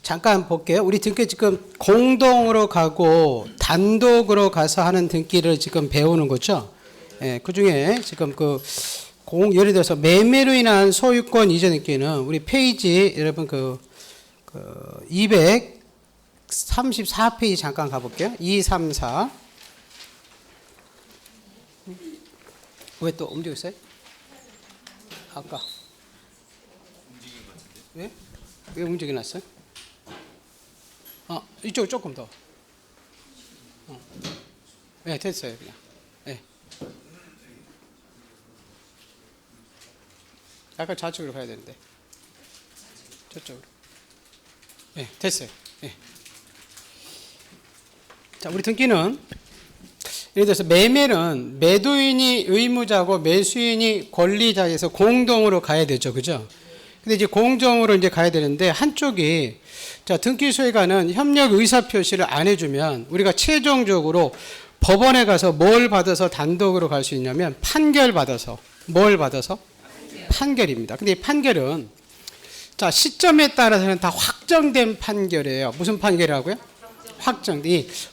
잠깐 볼게요. 우리 등기 지금 공동으로 가고 단독으로 가서 하는 등기를 지금 배우는 거죠. 예, 그 중에 지금 예를 들어서 매매로 인한 소유권 이전 등기는 우리 페이지 여러분 234페이지 잠깐 가볼게요. 234. 왜 또 움직였어요? 아까. 왜? 왜 움직여놨어요? 이쪽 조금 더. 네, 됐어요. 그냥. 네. 약간 좌측으로 가야 되는데. 저쪽으로. 네, 됐어요. 네. 자, 우리 등기는 예를 들어서 매매는 매도인이 의무자고 매수인이 권리자에서 공동으로 가야 되죠. 그죠? 근데 이제 공정으로 이제 가야 되는데 한쪽이 자, 등기 소유가는 협력 의사 표시를 안 해주면 우리가 최종적으로 법원에 가서 뭘 받아서 단독으로 갈 수 있냐면 판결 받아서 뭘 받아서 판결입니다. 근데 이 판결은 자, 시점에 따라서는 다 확정된 판결이에요. 무슨 판결이라고요?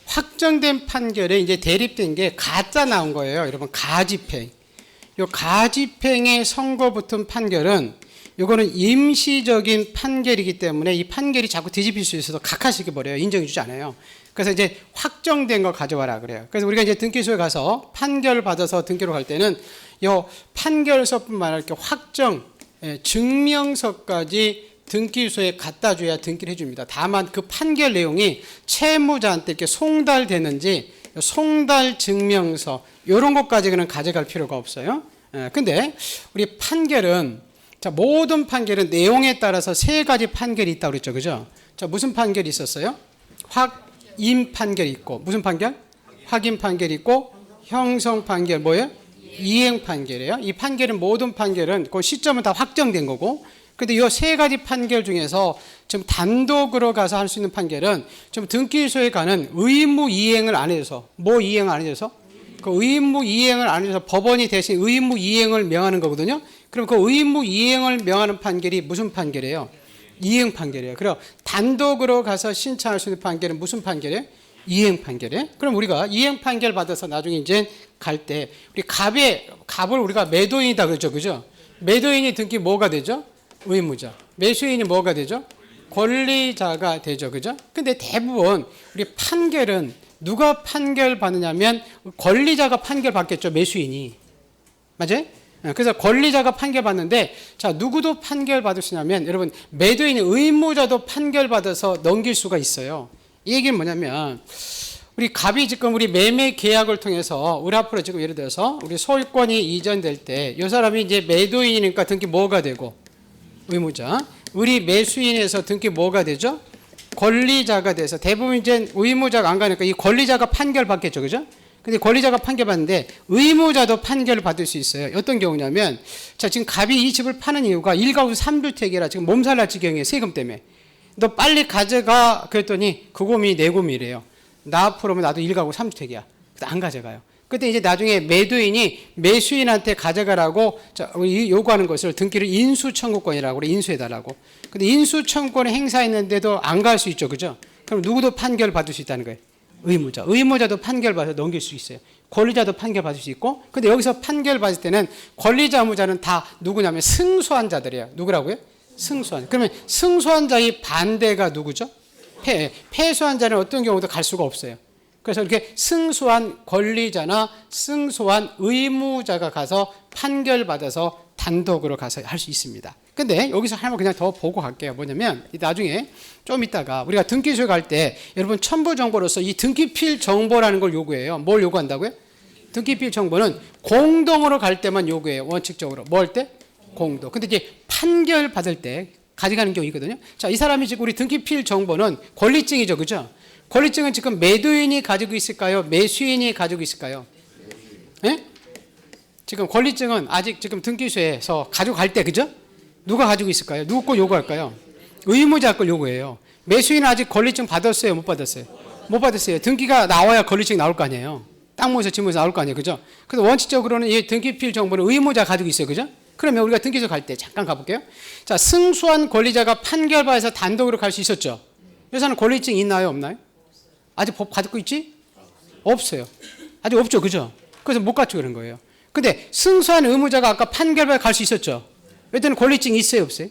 확정된 판결에 이제 대립된 게 가짜 나온 거예요. 여러분, 가집행. 요 가집행의 선고 붙은 판결은 요거는 임시적인 판결이기 때문에 이 판결이 자꾸 뒤집힐 수 있어서 각하시켜 버려요. 인정해 주지 않아요. 그래서 이제 확정된 거 가져와라 그래요. 그래서 우리가 이제 등기소에 가서 판결 받아서 등기로 갈 때는 요 판결서뿐만 아니라 이렇게 확정 증명서까지 등기소에 갖다 줘야 등기를 해줍니다. 다만 그 판결 내용이 채무자한테 이렇게 송달되는지 송달 증명서 이런 것까지는 가져갈 필요가 없어요. 근데 우리 판결은 자, 모든 판결은 내용에 따라서 세 가지 판결이 있다고 그랬죠. 그죠? 자, 무슨 판결이 있었어요? 확인 판결이 있고 무슨 판결? 확인 판결이 있고 형성 판결 뭐예요? 이행 판결이에요. 이 판결은 모든 판결은 그 시점은 다 확정된 거고 근데 이 세 가지 판결 중에서 좀 단독으로 가서 할 수 있는 판결은 좀 등기소에 가는 의무 이행을 안 해줘서 뭐 이행을 안 해줘서 그 의무 이행을 안 해줘서 법원이 대신 의무 이행을 명하는 거거든요. 그럼 그 의무 이행을 명하는 판결이 무슨 판결이에요? 이행 판결이에요. 그럼 단독으로 가서 신청할 수 있는 판결은 무슨 판결이에요? 이행 판결이에요. 그럼 우리가 이행 판결 받아서 나중에 이제 갈 때 우리 갑을 우리가 매도인이다 그러죠. 그죠? 매도인이 등기 뭐가 되죠? 의무자. 매수인이 뭐가 되죠? 권리자가 되죠. 그죠? 근데 대부분 우리 판결은 누가 판결 받느냐면 권리자가 판결 받겠죠. 매수인이. 맞아요? 그래서 권리자가 판결 받는데 자, 누구도 판결 받을 수 있냐면 여러분 매도인이 의무자도 판결 받아서 넘길 수가 있어요. 이 얘기는 뭐냐면 우리 갑이 지금 우리 매매 계약을 통해서 우리 앞으로 지금 예를 들어서 우리 소유권이 이전될 때 이 사람이 이제 매도인이니까 등기 뭐가 되고 의무자. 우리 매수인에서 등기 뭐가 되죠? 권리자가 돼서 대부분 이제 의무자가 안 가니까 이 권리자가 판결 받겠죠. 그죠? 근데 권리자가 판결 받는데 의무자도 판결을 받을 수 있어요. 어떤 경우냐면 자, 지금 갑이 이 집을 파는 이유가 1가구 3주택이라 지금 몸살 날 지경이에요. 세금 때문에. 너 빨리 가져가 그랬더니 그 곰이 내 곰이래요. 나 앞으로면 나도 1가구 3주택이야. 그래서 안 가져가요. 그때 이제 나중에 매도인이 매수인한테 가져가라고 요구하는 것을 등기를 인수청구권이라고 그래. 인수해달라고. 근데 인수청구권을 행사했는데도 안 갈 수 있죠. 그죠? 그럼 누구도 판결 받을 수 있다는 거예요. 의무자. 의무자도 판결 받아서 넘길 수 있어요. 권리자도 판결 받을 수 있고 근데 여기서 판결 받을 때는 권리자 의무자는 다 누구냐면 승소한 자들이에요. 누구라고요? 승소한. 그러면 승소한 자의 반대가 누구죠? 패소한 자는 어떤 경우도 갈 수가 없어요. 그래서 이렇게 승소한 권리자나 승소한 의무자가 가서 판결 받아서 단독으로 가서 할 수 있습니다. 근데 여기서 하나만 그냥 더 보고 갈게요. 뭐냐면 나중에 좀 이따가 우리가 등기소에 갈 때 여러분 첨부 정보로서 이 등기필 정보라는 걸 요구해요. 뭘 요구한다고요? 등기필 정보는 공동으로 갈 때만 요구해요. 원칙적으로. 뭐 할 때? 공동. 근데 이제 판결 받을 때 가져가는 경우 있거든요. 자, 이 사람이 지금 우리 등기필 정보는 권리증이죠. 그죠? 권리증은 지금 매도인이 가지고 있을까요? 매수인이 가지고 있을까요? 네? 지금 권리증은 아직 지금 등기소에서 가져갈 때 그죠? 누가 가지고 있을까요? 누구 거 요구할까요? 의무자 걸 요구해요. 매수인은 아직 권리증 받았어요? 못 받았어요? 못 받았어요. 등기가 나와야 권리증이 나올 거 아니에요. 땅모에서 집모에서 나올 거 아니에요. 그죠? 그래서 원칙적으로는 이 등기필 정보는 의무자 가지고 있어요. 그죠? 그러면 우리가 등기소 갈 때 잠깐 가볼게요. 자, 승소한 권리자가 판결받아서 단독으로 갈 수 있었죠? 여사는 권리증 있나요? 없나요? 아직 법 가지고 있지? 없어요. 아직 없죠. 그죠? 그래서 못 갖추고 그런 거예요. 근데 승소한 의무자가 아까 판결받아 갈 수 있었죠. 이때는 권리증이 있어요? 없어요?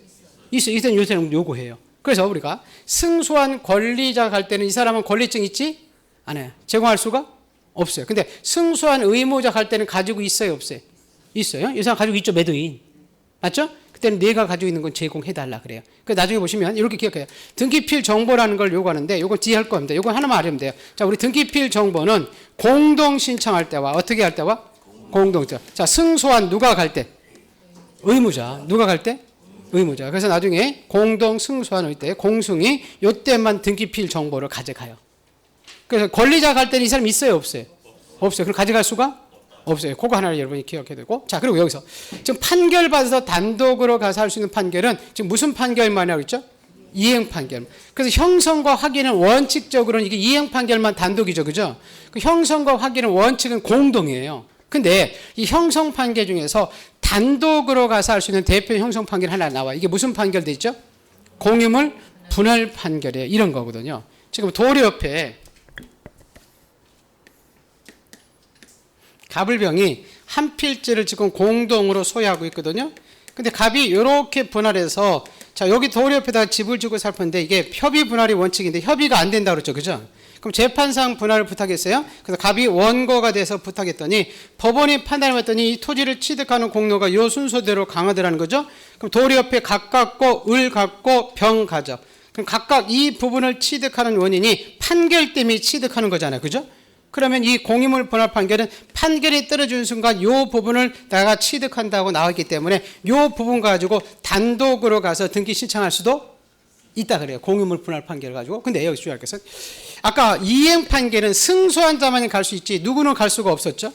있어요. 이때는 요새는 요구해요. 그래서 우리가 승소한 권리자가 갈 때는 이 사람은 권리증 있지? 안 해요. 제공할 수가 없어요. 근데 승소한 의무자 갈 때는 가지고 있어요? 없어요? 있어요. 이 사람 가지고 있죠. 매도인. 맞죠? 그때는 내가 가지고 있는 건 제공해달라 그래요. 그래서 나중에 보시면 이렇게 기억해요. 등기필 정보라는 걸 요구하는데 요건 뒤에 할 겁니다. 요건 하나만 알면 돼요. 자, 우리 등기필 정보는 공동 신청할 때와 어떻게 할 때와 공동적. 자, 승소한 누가 갈 때? 의무자. 누가 갈 때? 의무자. 그래서 나중에 공동 승소한 때 공승이 요때만 등기필 정보를 가져가요. 그래서 권리자 갈 때는 이 사람 있어요? 없어요? 없어요. 그럼 가져갈 수가 없어요. 그거 하나를 여러분이 기억해야 되고. 자, 그리고 여기서 지금 판결 받아서 단독으로 가서 할 수 있는 판결은 지금 무슨 판결만이라고 했죠? 이행 판결. 그래서 형성과 확인은 원칙적으로는 이게 이행 판결만 단독이죠. 그죠? 그 형성과 확인은 원칙은 공동이에요. 근데 이 형성 판결 중에서 단독으로 가서 할 수 있는 대표 형성 판결 하나 나와요. 이게 무슨 판결 되죠? 공유물 분할 판결이에요. 이런 거거든요. 지금 도로 옆에 갑을병이 한 필지를 지금 공동으로 소유하고 있거든요. 근데 갑이 이렇게 분할해서 자, 여기 도로 옆에다가 집을 주고 살 건데 이게 협의 분할이 원칙인데 협의가 안 된다고 그랬죠. 그죠? 그럼 재판상 분할을 부탁했어요. 그래서 갑이 원고가 돼서 부탁했더니 법원이 판단을 했더니 이 토지를 취득하는 공로가 이 순서대로 강화되라는 거죠. 그럼 도로 옆에 각 갖고 을 갖고 병 가져. 그럼 각각 이 부분을 취득하는 원인이 판결 때문에 취득하는 거잖아요. 그죠? 그러면 이 공유물 분할 판결은 판결이 떨어지는 순간 이 부분을 내가 취득한다고 나왔기 때문에 이 부분 가지고 단독으로 가서 등기 신청할 수도 있다 그래요. 공유물 분할 판결을 가지고. 근데 여기 주의할 것은 아까 이행 판결은 승소한 자만이 갈 수 있지 누구는 갈 수가 없었죠.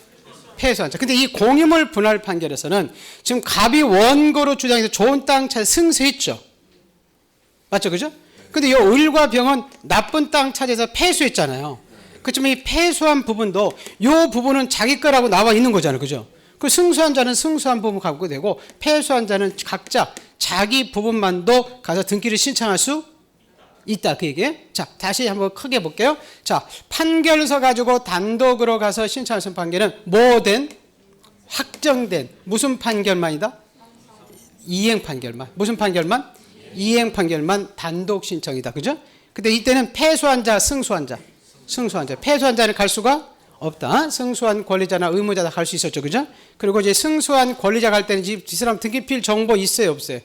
패소한 자. 근데 이 공유물 분할 판결에서는 지금 갑이 원고로 주장해서 좋은 땅 차에 승소했죠. 맞죠? 그죠? 근데 이 을과 병은 나쁜 땅 차지해서 패소했잖아요. 그렇지만 이 패소한 부분도 이 부분은 자기 거라고 나와 있는 거잖아요. 그죠? 그 승소한 자는 승소한 부분 갖고 되고 패소한 자는 각자 자기 부분만도 가서 등기를 신청할 수 있다. 그 얘기예요. 자, 다시 한번 크게 볼게요. 자, 판결서 가지고 단독으로 가서 신청할 수 있는 판결은 뭐된? 확정된. 무슨 판결만이다? 이행 판결만. 무슨 판결만? 이행 판결만 단독 신청이다. 그죠? 근데 이때는 패소한 자, 승소한 자. 승소한 자. 패소한 자는 갈 수가 없다. 승소한 권리자나 의무자다 갈 수 있었죠. 그죠? 그리고 이제 승소한 권리자 갈 때는 이 사람 등기필 정보 있어요? 없어요?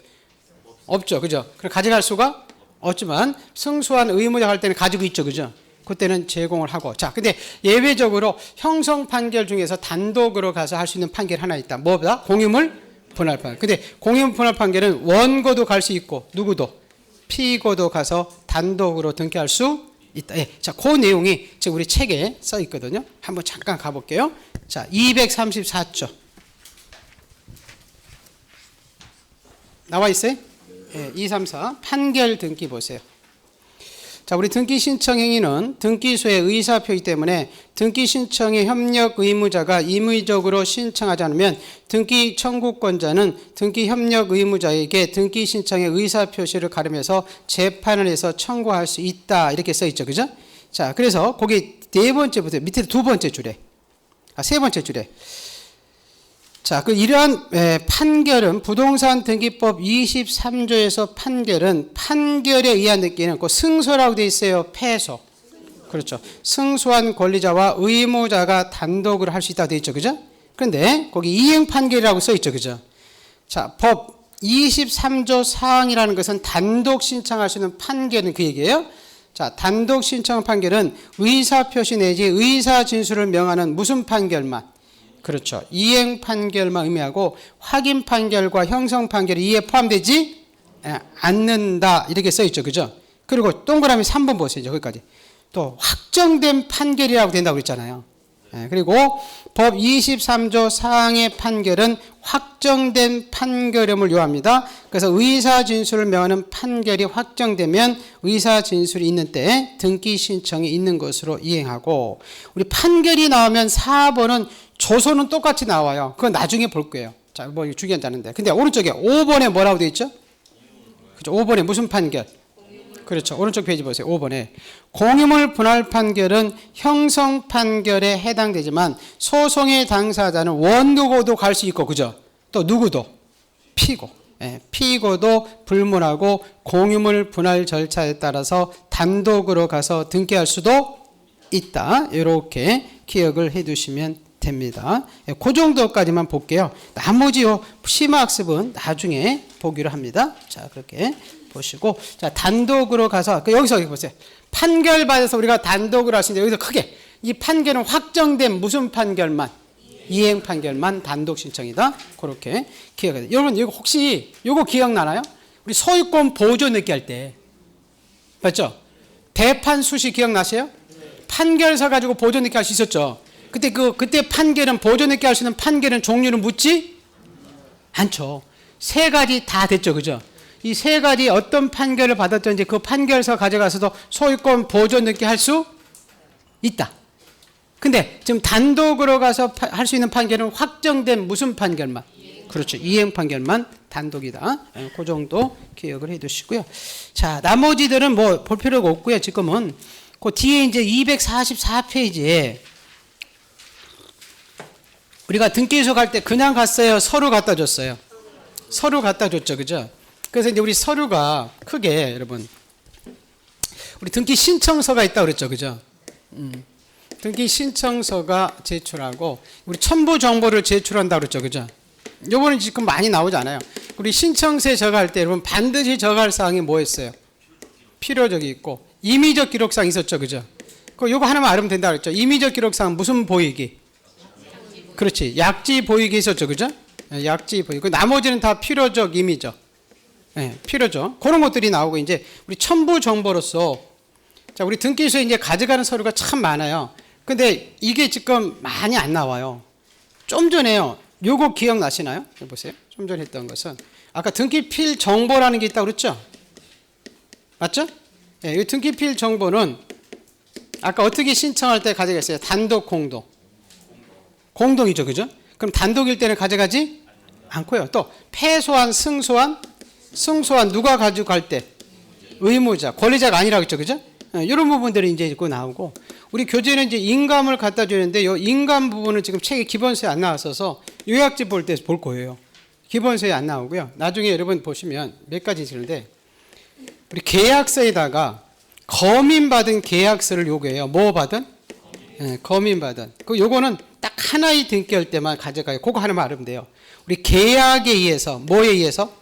없죠. 그죠? 그럼 가져갈 수가 없지만 승소한 의무자 갈 때는 가지고 있죠. 그죠? 그때는 제공을 하고. 자, 근데 예외적으로 형성 판결 중에서 단독으로 가서 할 수 있는 판결 하나 있다. 뭐보다? 공유물 분할 판결. 근데 공유물 분할 판결은 원고도 갈 수 있고 누구도? 피고도 가서 단독으로 등기할 수 있다. 예. 자, 그 내용이 지금 우리 책에 써 있거든요. 한번 잠깐 가볼게요. 자, 234조. 나와 있어요? 예, 234 판결 등기 보세요. 자, 우리 등기 신청 행위는 등기소의 의사표이기 때문에 등기 신청의 협력 의무자가 임의적으로 신청하지 않으면 등기 청구권자는 등기 협력 의무자에게 등기 신청의 의사표시를 가르면서 재판을 해서 청구할 수 있다. 이렇게 써 있죠. 그죠? 자, 그래서 거기 네 번째부터 밑에 두 번째 줄에 세 번째 줄에 자, 그 이러한 판결은 부동산 등기법 23조에서 판결은 판결에 의한 느끼는 그 승소라고 되어 있어요. 패소. 그렇죠. 승소한 권리자와 의무자가 단독으로 할 수 있다고 되어 있죠. 그죠? 그런데 거기 이행 판결이라고 써 있죠. 그죠? 자, 법 23조 사항이라는 것은 단독 신청할 수 있는 판결은 그 얘기예요. 자, 단독 신청 판결은 의사표시 내지 의사진술을 명하는 무슨 판결만? 그렇죠. 이행 판결만 의미하고 확인 판결과 형성 판결이 이에 포함되지 않는다. 이렇게 써 있죠. 그죠? 그리고 동그라미 3번 보세요. 거기까지. 또 확정된 판결이라고 된다고 그랬잖아요. 그리고 법 23조 사항의 판결은 확정된 판결음을 요합니다. 그래서 의사진술을 명하는 판결이 확정되면 의사진술이 있는 때에 등기 신청이 있는 것으로 이행하고 우리 판결이 나오면 4번은 조서는 똑같이 나와요. 그건 나중에 볼 거예요. 자, 뭐 중요하지 않은데. 근데 오른쪽에 5번에 뭐라고 되어 있죠? 그죠? 5번에 무슨 판결? 그렇죠. 오른쪽 페이지 보세요. 5번에 공유물 분할 판결은 형성 판결에 해당되지만 소송의 당사자는 원고도 갈 수 있고, 그죠? 또 누구도? 피고. 예, 피고도 불문하고 공유물 분할 절차에 따라서 단독으로 가서 등기할 수도 있다. 이렇게 기억을 해 두시면 됩니다. 예, 그 정도까지만 볼게요. 나머지 심화학습은 나중에 보기로 합니다. 자, 그렇게 보시고, 자, 단독으로 가서 여기서 보세요. 판결 받아서 우리가 단독으로 하시는데 여기서 크게 이 판결은 확정된 무슨 판결만? 이행 판결만 단독 신청이다. 그렇게 기억해야 돼요. 여러분, 이거 혹시 이거 기억나나요? 우리 소유권 보조 늦게 할 때 맞죠? 대판 수시 기억나세요? 판결서 가지고 보조 늦게 할 수 있었죠. 그때 판결은 보조 늦게 할 수 있는 판결은 종류를 묻지 않죠. 세 가지 다 됐죠, 그죠? 이 세 가지 어떤 판결을 받았든지 그 판결서 가져가서도 소유권 보조 늦게 할 수 있다. 근데 지금 단독으로 가서 할 수 있는 판결은 확정된 무슨 판결만? 그렇죠. 이행 판결만 단독이다. 그 정도 기억을 해 두시고요. 자, 나머지들은 뭐 볼 필요가 없고요. 지금은 그 뒤에 이제 244페이지에 우리가 등기소 갈 때 그냥 갔어요? 서류 갖다 줬어요? 서류 갖다 줬죠. 그죠? 그래서 이제 우리 서류가 크게 여러분 우리 등기 신청서가 있다고 그랬죠. 그죠? 등기 신청서가 제출하고 우리 첨부 정보를 제출한다고 그랬죠. 그죠? 요거는 지금 많이 나오지 않아요. 우리 신청서에 저거할 때 여러분 반드시 저거할 사항이 뭐였어요? 필요적이 있고 임의적 기록사항 있었죠. 그죠? 요거 하나만 알면 된다고 그랬죠. 임의적 기록사항 무슨 보이기? 그렇지. 약지 보이기 있었죠. 그죠? 약지 보이기. 나머지는 다 필요적, 임의적. 네, 필요적. 그런 것들이 나오고 이제 우리 첨부 정보로서 자, 우리 등기소에 이제 가져가는 서류가 참 많아요. 근데 이게 지금 많이 안 나와요. 좀 전에요. 요거 기억나시나요? 보세요. 좀 전에 했던 것은 아까 등기필 정보라는 게 있다고 그랬죠? 맞죠? 네, 이 등기필 정보는 아까 어떻게 신청할 때 가져갔어요? 단독, 공동. 공동이죠. 그죠? 그럼 단독일 때는 가져가지 않고요. 또 패소한, 승소한, 승소한 누가 가지고 갈 때? 의무자, 권리자가 아니라고 했죠. 그죠? 이런 부분들이 이제 있고 나오고 우리 교재는 이제 인감을 갖다 주는데 이 인감 부분은 지금 책에 기본서에 안 나왔어서 요약집 볼 때 볼 거예요. 기본서에 안 나오고요. 나중에 여러분 보시면 몇 가지 있는데 우리 계약서에다가 검인받은 계약서를 요구해요. 뭐 받은? 네, 검인받은. 요거는 딱 하나의 등기할 때만 가져가요. 그거 하나만 알면 돼요. 우리 계약에 의해서 뭐에 의해서?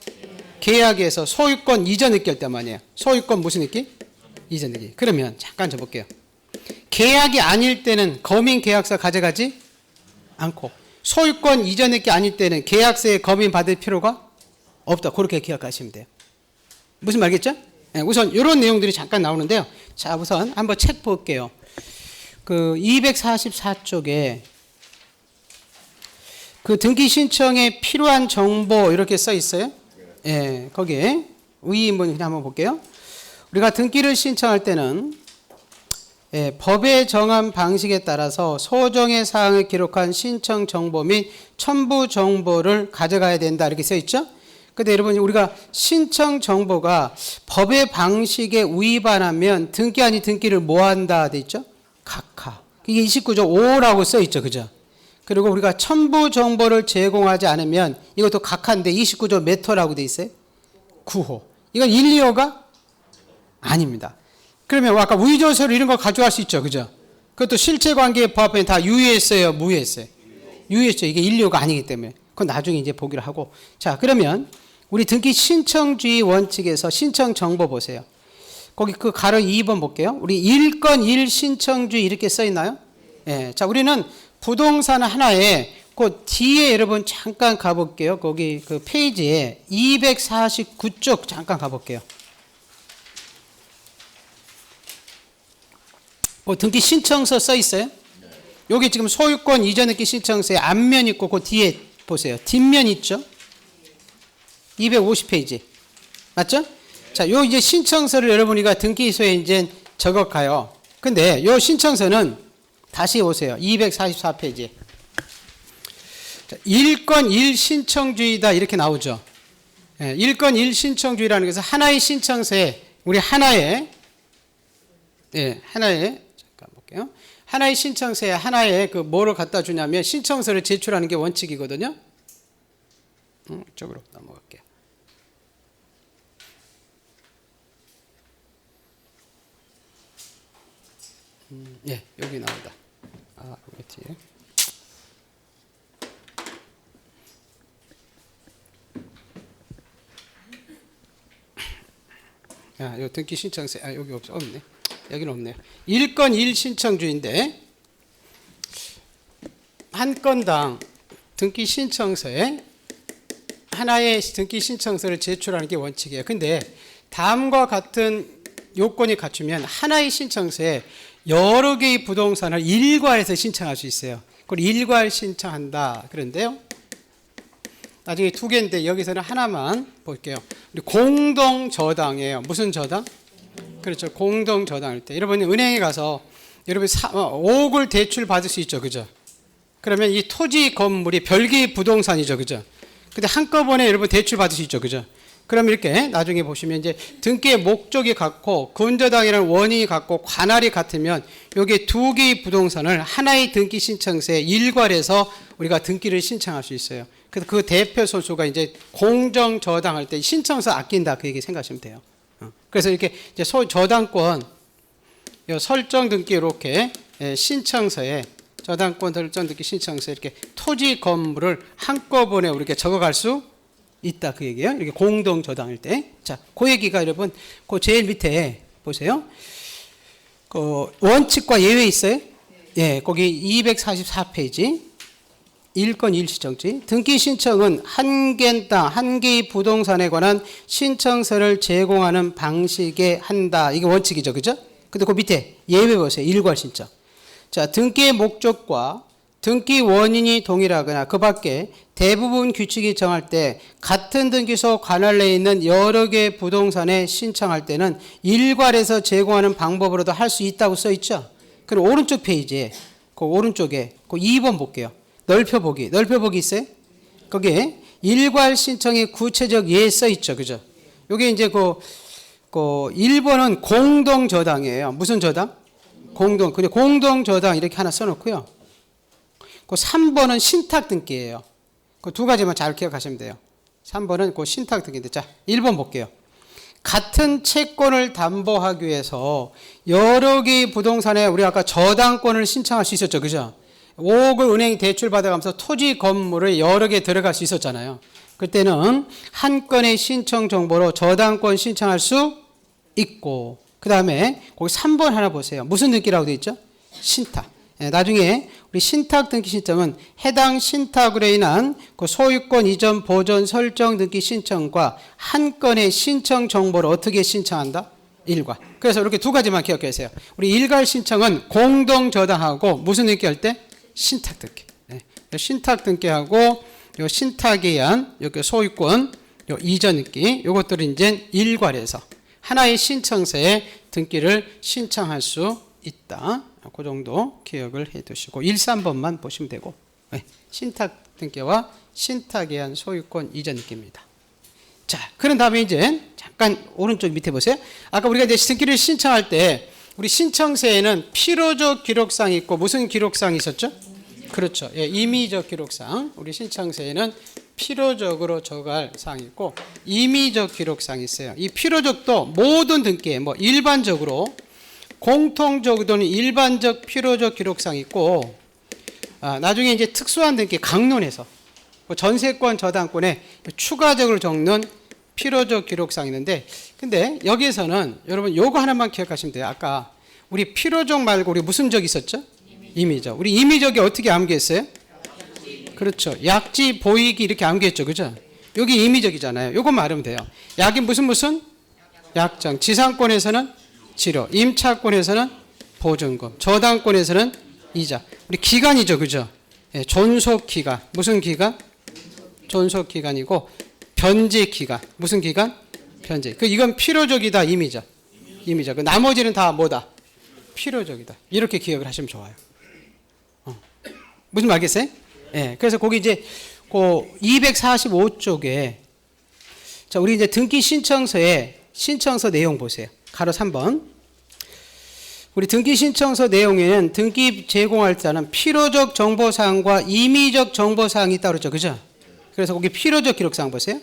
계약에 의해서 소유권 이전 느낄 때만이에요. 소유권 무슨 느낌? 이전 느낌. 그러면 잠깐 줘볼게요. 계약이 아닐 때는 검인 계약서 가져가지 않고 소유권 이전 느낌 아닐 때는 계약서에 검인 받을 필요가 없다. 그렇게 기억하시면 돼요. 무슨 말겠죠? 네, 우선 이런 내용들이 잠깐 나오는데요. 자, 우선 한번 책 볼게요. 244쪽에 그 등기 신청에 필요한 정보 이렇게 써 있어요. 예, 거기에 의의문 그냥 한번 볼게요. 우리가 등기를 신청할 때는 법에 정한 방식에 따라서 소정의 사항을 기록한 신청 정보 및 첨부 정보를 가져가야 된다 이렇게 써 있죠. 근데 여러분 우리가 신청 정보가 법의 방식에 위반하면 등기 아닌 등기를 뭐 한다 돼 있죠? 각하. 이게 29조 5라고 써 있죠. 그죠? 그리고 우리가 첨부 정보를 제공하지 않으면 이것도 각하인데 29조 몇 호라고 돼 있어요? 9호. 이건 1, 2호가 아닙니다. 그러면 아까 위조서류 이런 거 가져갈 수 있죠. 그죠? 그것도 실체관계에 부합하면 다 유예했어요? 무예했어요? 유예했죠. 이게 1, 2호가 아니기 때문에. 그건 나중에 이제 보기로 하고. 자, 그러면 우리 등기 신청주의 원칙에서 신청 정보 보세요. 거기 그 가로 2번 볼게요. 우리 1건 1 신청주의 이렇게 써 있나요? 예. 자, 우리는 부동산 하나에 그 뒤에 여러분 잠깐 가볼게요. 거기 그 페이지에 249쪽 잠깐 가볼게요. 등기 신청서 써 있어요? 여기 지금 소유권 이전 등기 신청서에 앞면 있고 그 뒤에 보세요. 뒷면 있죠? 250페이지. 맞죠? 자, 요 이제 신청서를 여러분이가 등기소에 이제 적어가요. 근데 요 신청서는 다시 오세요. 244페이지. 1건 1 신청주의다 이렇게 나오죠. 예, 1건 1 신청주의라는 것은 하나의 신청서에 우리 하나의 잠깐 볼게요. 하나의 신청서에 하나의 그 뭐를 갖다 주냐면 신청서를 제출하는 게 원칙이거든요. 이쪽으로 넘어갈게요. 예, 여기 나온다. 여기 뒤에. 요 등기 신청서, 여기 없네. 여기는 없네요. 1건 1신청주인데, 한 건당 등기 신청서에 하나의 등기 신청서를 제출하는 게 원칙이에요. 근데 다음과 같은 요건이 갖추면 하나의 신청서에 여러 개의 부동산을 일괄해서 신청할 수 있어요. 그걸 일괄 신청한다. 그런데요, 나중에 두 개인데 여기서는 하나만 볼게요. 우리 공동 저당이에요. 무슨 저당? 그렇죠. 공동 저당일 때 여러분이 은행에 가서 여러분 5억을 대출 받을 수 있죠. 그죠? 그러면 이 토지 건물이 별개의 부동산이죠. 그죠? 근데 한꺼번에 여러분 대출 받을 수 있죠. 그죠? 그럼 이렇게 나중에 보시면 이제 등기의 목적이 같고 근저당이라는 원인이 같고 관할이 같으면 여기 두 개의 부동산을 하나의 등기 신청서에 일괄해서 우리가 등기를 신청할 수 있어요. 그래서 그 대표 소수가 이제 공정 저당할 때 신청서 아낀다 그 얘기 생각하시면 돼요. 그래서 이렇게 이제 저당권 설정 등기 이렇게 신청서에 저당권 설정 등기 신청서에 이렇게 토지 건물을 한꺼번에 우리가 적어갈 수 있다 그 얘기예요. 이렇게 공동 저당일 때. 자, 그 얘기가 여러분 그 제일 밑에 보세요. 그 원칙과 예외 있어요? 예, 거기 244페이지. 1건 1신청지. 등기 신청은 한 개당 한 개의 부동산에 관한 신청서를 제공하는 방식에 한다. 이게 원칙이죠. 그죠? 근데 그 밑에 예외 보세요. 일괄 신청. 자, 등기의 목적과 등기 원인이 동일하거나 그 밖에 대부분 규칙이 정할 때 같은 등기소 관할 내에 있는 여러 개의 부동산에 신청할 때는 일괄해서 제공하는 방법으로도 할 수 있다고 써 있죠. 그럼 오른쪽 페이지에 그 오른쪽에 그 2번 볼게요. 넓혀보기 있어요? 거기에 일괄 신청의 구체적 예 써 있죠. 그죠? 요게 이제 그 1번은 공동 저당이에요. 무슨 저당? 공동 저당 이렇게 하나 써 놓고요. 그 3번은 신탁 등기예요. 그 두 가지만 잘 기억하시면 돼요. 3번은 그 신탁 등기인데, 자, 1번 볼게요. 같은 채권을 담보하기 위해서 여러 개의 부동산에 우리 아까 저당권을 신청할 수 있었죠. 그죠? 5억을 은행이 대출 받아가면서 토지 건물을 여러 개 들어갈 수 있었잖아요. 그때는 한 건의 신청 정보로 저당권 신청할 수 있고, 그 다음에 거기 3번 하나 보세요. 무슨 등기라고 되어 있죠? 신탁. 나중에 우리 신탁 등기 신청은 해당 신탁으로 인한 그 소유권 이전 보존 설정 등기 신청과 한 건의 신청 정보를 어떻게 신청한다? 일괄. 그래서 이렇게 두 가지만 기억하세요. 우리 일괄 신청은 공동 저당하고 무슨 등기 할 때? 신탁 등기. 신탁 등기하고 요 신탁에 의한 여기 소유권 요 이전 등기 요것들을 이제 일괄해서 하나의 신청서에 등기를 신청할 수 있다. 그 정도 기억을 해 두시고 1, 3번만 보시면 되고, 신탁 등기와 신탁에 의한 소유권 이전 등기입니다. 자, 그런 다음에 이제 잠깐 오른쪽 밑에 보세요. 아까 우리가 이제 등기를 신청할 때 우리 신청서에는 필요적 기록사항이 있고 무슨 기록사항이 있었죠? 그렇죠. 예, 임의적 기록사항. 우리 신청서에는 필요적으로 적어갈 사항이 있고 임의적 기록사항이 있어요. 이 필요적도 모든 등기에 뭐 일반적으로 공통적으로는 일반적 필요적 기록사항이 있고, 나중에 이제 특수한 등기 강론에서 전세권 저당권에 추가적으로 적는 필요적 기록사항이 있는데, 근데 여기에서는 여러분 요거 하나만 기억하시면 돼요. 아까 우리 필요적 말고 우리 무슨 적 있었죠? 임의적. 우리 임의적이 어떻게 암기했어요? 그렇죠. 약지 보이기 이렇게 암기했죠. 그죠? 여기 임의적이잖아요. 요것만 알으면 돼요. 약이 무슨? 약정. 지상권에서는 치료, 임차권에서는 보증금, 저당권에서는 이자. 우리 기간이죠, 그죠? 예, 존속 기간. 무슨 기간? 존속 기간이고 변제 기간. 무슨 기간? 변제. 이건 필요적이다, 임의적. 임의적. 나머지는 다 뭐다? 필요적이다. 이렇게 기억을 하시면 좋아요. 무슨 말 알겠어요? 예. 그래서 거기 이제 그 245쪽에 자, 우리 이제 등기 신청서에 신청서 내용 보세요. 가로 3번. 우리 등기 신청서 내용에는 등기 제공할 때는 필요적 정보사항과 임의적 정보사항이 있다고 그랬죠. 그죠? 그래서 거기 필요적 기록사항 보세요.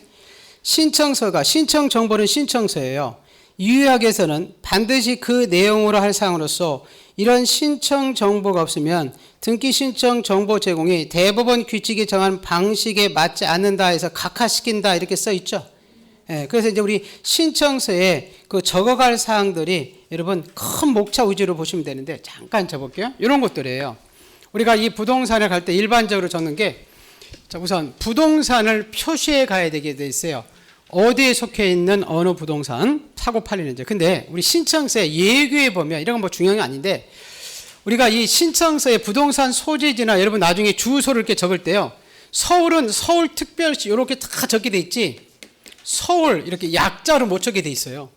신청서가, 신청 정보는 신청서예요. 유의학에서는 반드시 그 내용으로 할 사항으로서 이런 신청 정보가 없으면 등기 신청 정보 제공이 대법원 규칙이 정한 방식에 맞지 않는다 해서 각하시킨다 이렇게 써 있죠. 예, 그래서 이제 우리 신청서에 그 적어갈 사항들이 여러분 큰 목차 위주로 보시면 되는데 잠깐 적어볼게요. 이런 것들이에요. 우리가 이 부동산을 갈 때 일반적으로 적는 게 자, 우선 부동산을 표시해 가야 되게 돼 있어요. 어디에 속해 있는 어느 부동산 사고 팔리는지. 근데 우리 신청서에 예규에 보면 이런 건 뭐 중요한 게 아닌데 우리가 이 신청서에 부동산 소재지나 여러분 나중에 주소를 이렇게 적을 때요. 서울은 서울특별시 이렇게 다 적게 돼 있지. 서울 이렇게 약자로 못 적게 돼 있어요.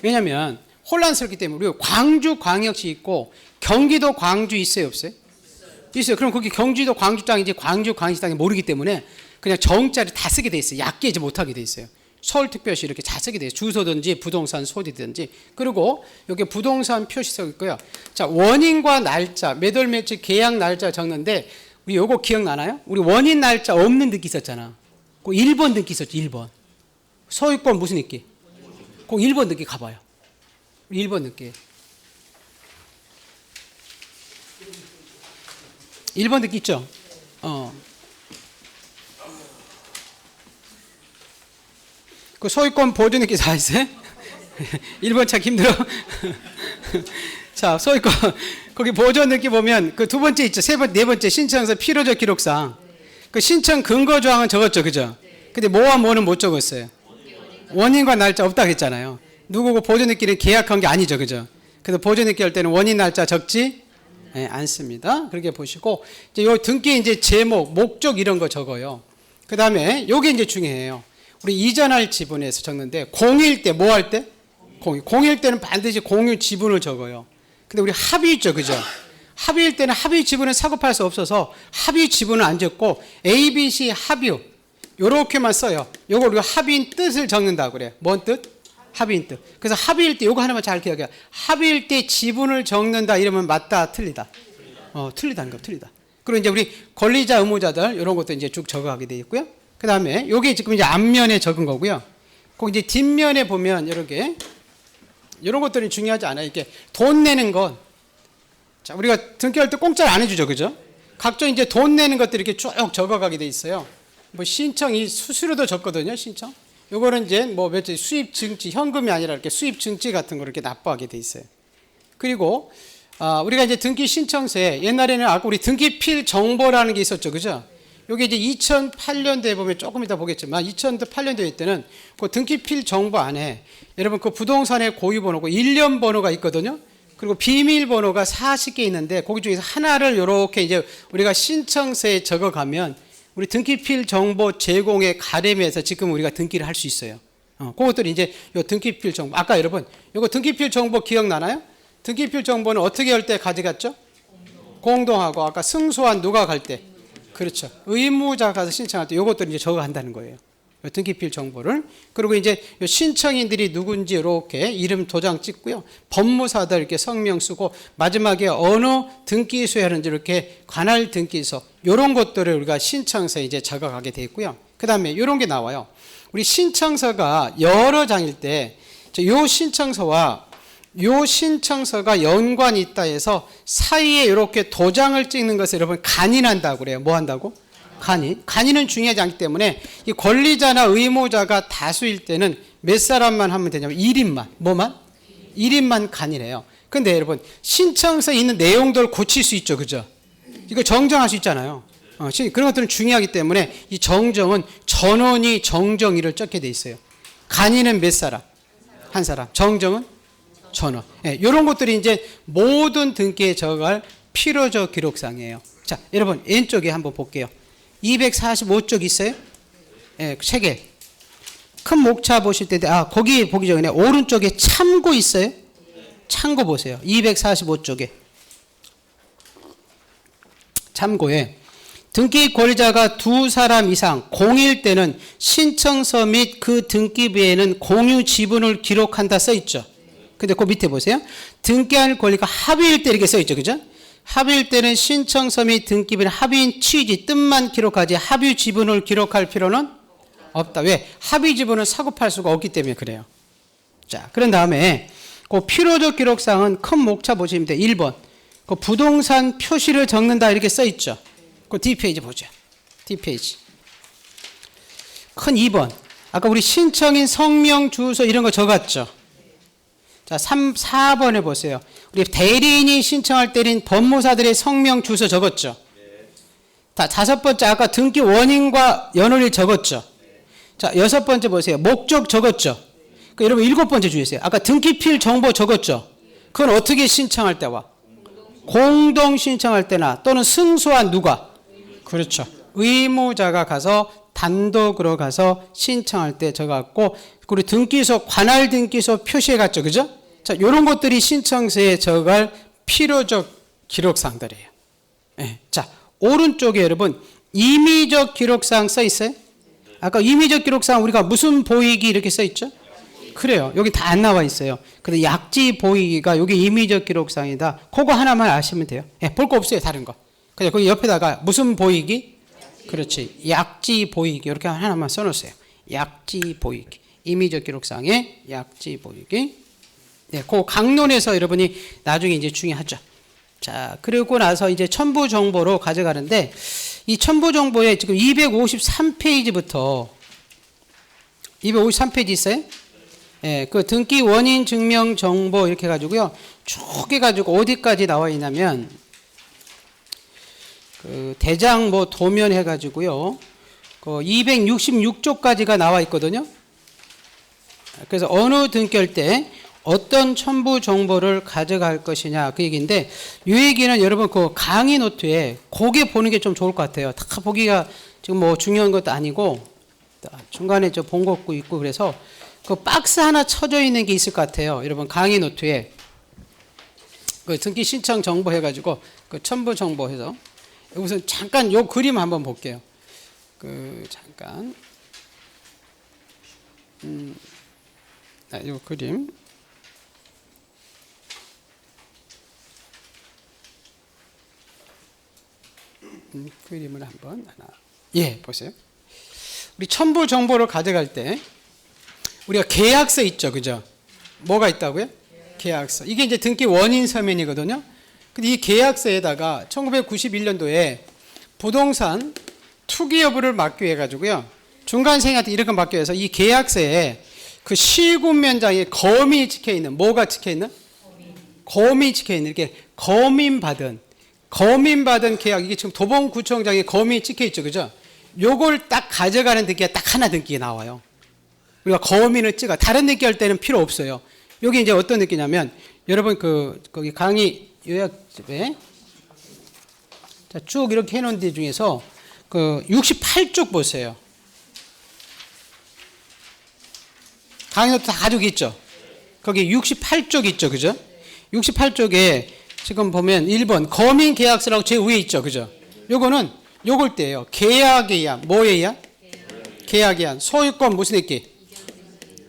왜냐하면 혼란스럽기 때문에 우리가 광주광역시 있고 경기도 광주 있어요 없어요? 있어요. 그럼 거기 경기도 광주장인지 광주광역시장인지 모르기 때문에 그냥 정자를 다 쓰게 돼 있어요. 얕게 이제 못하게 돼 있어요. 서울특별시 이렇게 다 쓰게 돼 있어요. 주소든지 부동산 소재든지. 그리고 여기 부동산 표시 써 있고요. 자, 원인과 날짜, 매도일 매출 계약 날짜 적는데 우리 요거 기억나나요? 우리 원인 날짜 없는 등기 있었잖아. 그 1번 등기 있었죠. 1번. 소유권 무슨 등기? 그 1번 등기 가봐요. 1번 등기. 1번 등기 있죠? 그 소유권 보존 등기 다 있어요? 1번 찾기 힘들어? 자, 소유권. 거기 보존 등기 보면 그 두 번째 있죠? 세 번째, 네 번째 신청서 필요적 기록사항. 그 신청 근거 조항은 적었죠. 그죠? 근데 뭐와 뭐는 못 적었어요. 원인과 날짜 없다고 했잖아요. 누구고 보존 등기는 계약한 게 아니죠. 그죠? 그래서 보존 등기 할 때는 원인 날짜 적지 않습니다. 그렇게 보시고 이제 요 등기 이제 제목, 목적 이런 거 적어요. 그다음에 요게 이제 중요해요. 우리 이전할 지분에서 적는데 공일 때 뭐 할 때? 공일 때는 반드시 공유 지분을 적어요. 근데 우리 합의 있죠. 그죠? 합의일 때는 합의 지분은 사고팔 수 없어서 합의 지분은 안 적고 A, B, C 합의 요렇게만 써요. 요걸 우리가 합의인 뜻을 적는다고 그래요. 뭔 뜻? 합의인 뜻. 그래서 합의일 때 요거 하나만 잘 기억해요. 합의일 때 지분을 적는다 이러면 맞다 틀리다. 틀리다는 거 틀리다. 그리고 이제 우리 권리자 의무자들 이런 것도 이제 쭉 적어가게 되어 있고요. 그 다음에 요게 지금 이제 앞면에 적은 거고요. 그 이제 뒷면에 보면 이렇게 이런 것들이 중요하지 않아요. 이렇게 돈 내는 건 자, 우리가 등기할 때 공짜로 안 해주죠. 그죠? 각종 이제 돈 내는 것들이 이렇게 쭉 적어가게 돼 있어요. 뭐 신청이 수수료도 적거든요. 신청. 요거는 이제 뭐 며칠 수입 증지, 현금이 아니라 이렇게 수입 증지 같은 걸 이렇게 납부하게 돼 있어요. 그리고 우리가 이제 등기 신청서에 옛날에는 아까 우리 등기필 정보라는 게 있었죠. 그죠? 요게 이제 2008년도에 보면 조금 이따 보겠지만 2008년도에 때는 그 등기필 정보 안에 여러분 그 부동산의 고유 번호고 1년 번호가 있거든요. 그리고 비밀번호가 40개 있는데 거기 중에서 하나를 이렇게 이제 우리가 신청서에 적어가면 우리 등기필 정보 제공에 가름해서 지금 우리가 등기를 할 수 있어요. 그것들이 이제 요 등기필 정보. 아까 여러분 이거 등기필 정보 기억나나요? 등기필 정보는 어떻게 할 때 가져갔죠? 공동하고 아까 승소한 누가 갈 때? 그렇죠. 의무자가 가서 신청할 때 이것들을 이제 적어간다는 거예요. 등기필 정보를. 그리고 이제 신청인들이 누군지 이렇게 이름 도장 찍고요. 법무사들 이렇게 성명 쓰고 마지막에 어느 등기소에 하는지 이렇게 관할 등기소 이런 것들을 우리가 신청서에 이제 적어가게 돼 있고요. 그 다음에 이런 게 나와요. 우리 신청서가 여러 장일 때 이 신청서와 요 신청서가 연관이 있다 해서 사이에 이렇게 도장을 찍는 것을 여러분 간인한다고 그래요. 뭐 한다고? 간인. 간인은 중요하지 않기 때문에 이 권리자나 의무자가 다수일 때는 몇 사람만 하면 되냐면 1인만. 뭐만? 1인만 간이래요. 근데 여러분 신청서에 있는 내용들을 고칠 수 있죠. 그죠? 이거 정정할 수 있잖아요. 그런 것들은 중요하기 때문에 이 정정은 전원이 정정일을 적게 돼 있어요. 간인은 몇 사람? 한 사람. 정정은? 전원. 이런 것들이 이제 모든 등기에 적어갈 필요적 기록사항이에요. 자, 여러분 왼쪽에 한번 볼게요. 245쪽 있어요? 책 큰 목차 보실 때 거기 보기 전에 오른쪽에 참고 있어요? 참고 보세요. 245쪽에 참고에 등기 권리자가 두 사람 이상 공일 때는 신청서 및 그 등기부에는 공유 지분을 기록한다 써 있죠. 근데 그 밑에 보세요. 등기할 권리가 합의일 때 이렇게 써 있죠. 그죠? 합의일 때는 신청서 및 등기부는 합의인 취지 뜻만 기록하지 합의 지분을 기록할 필요는 없다. 왜? 합의 지분은 사고 팔 수가 없기 때문에 그래요. 자, 그런 다음에 그 필요적 기록사항은 큰 목차 보시면 돼요. 1번. 그 부동산 표시를 적는다 이렇게 써 있죠. 그 D페이지 보죠. D페이지. 큰 2번. 아까 우리 신청인 성명, 주소 이런 거 적었죠. 자, 4번에 보세요. 우리 대리인이 신청할 때는 법무사들의 성명, 주소 적었죠. 다 5번째 아까 등기 원인과 연월일 적었죠. 자, 6번째 보세요. 목적 적었죠. 여러분 7번째 주의하세요. 아까 등기필 정보 적었죠. 그건 어떻게 신청할 때와 공동 신청할 때나 또는 승소한 누가? 그렇죠. 의무자가 가서 단독으로 가서 신청할 때 적었고, 그리고 등기소, 관할 등기소 표시해 갔죠. 그죠? 자, 이런 것들이 신청서에 적을 필요적 기록사항들이에요. 네. 자, 오른쪽에 여러분, 임의적 기록사항 써 있어요? 아까 임의적 기록사항 우리가 무슨 보이기 이렇게 써 있죠? 그래요. 여기 다 안 나와 있어요. 근데 약지 보이기가 여기 임의적 기록사항이다. 그거 하나만 아시면 돼요. 네, 볼 거 없어요. 다른 거. 그냥 거기 옆에다가 무슨 보이기? 그렇지. 약지 보이기. 이렇게 하나만 써놓으세요. 약지 보이기. 임의적 기록상에 약지 보이기. 네, 그 강론에서 여러분이 나중에 이제 중요하죠. 자, 그리고 나서 이제 첨부 정보로 가져가는데 이 첨부 정보에 지금 253페이지부터 253페이지 있어요? 예, 그 등기 원인 증명 정보 이렇게 해가지고요. 쭉 해가지고 어디까지 나와 있냐면 그 대장 뭐 도면 해가지고요. 그 266조까지가 나와 있거든요. 그래서 어느 등기할 때 어떤 첨부 정보를 가져갈 것이냐 그 얘기인데 이 얘기는 여러분 그 강의 노트에 거기에 보는 게 좀 좋을 것 같아요. 다 보기가 지금 뭐 중요한 것도 아니고 중간에 저 본 것도 있고 그래서 그 박스 하나 쳐져 있는 게 있을 것 같아요. 여러분 강의 노트에 그 등기 신청 정보 해가지고 그 첨부 정보 해서 우선 잠깐 요 그림 한번 볼게요. 그 잠깐 요 그림 그림을 한번 하나 예 보세요. 우리 첨부 정보를 가져갈 때 우리가 계약서 있죠, 그죠? 뭐가 있다고요? 계약서. 이게 이제 등기 원인 서면이거든요. 근데 이 계약서에다가 1991년도에 부동산 투기 여부를 막기 위해 가지고요. 중간생한테 이렇게 막기 위해서 이 계약서에 그 시군면장에 검이 찍혀 있는 뭐가 찍혀 있는? 검이 찍혀 있는 이렇게 검인받은 계약 이게 지금 도봉구청장에 검이 찍혀 있죠, 그죠? 요걸 딱 가져가는 등기가 딱 하나 등기가 나와요. 우리가 검인을 찍어 다른 등기 할 때는 필요 없어요. 여기 이제 어떤 느끼냐면 여러분 거기 강의 요약집에 자, 쭉 이렇게 해놓은 데 중에서 그 68쪽 보세요. 강의노트 다 가지고 있죠. 거기 68쪽 있죠, 그죠? 68쪽에 지금 보면 1번 검인 계약서라고 제일 위에 있죠, 그죠? 요거는 요걸 때예요. 계약에 의한 뭐에 의한? 계약에 의한 소유권 무슨 등기?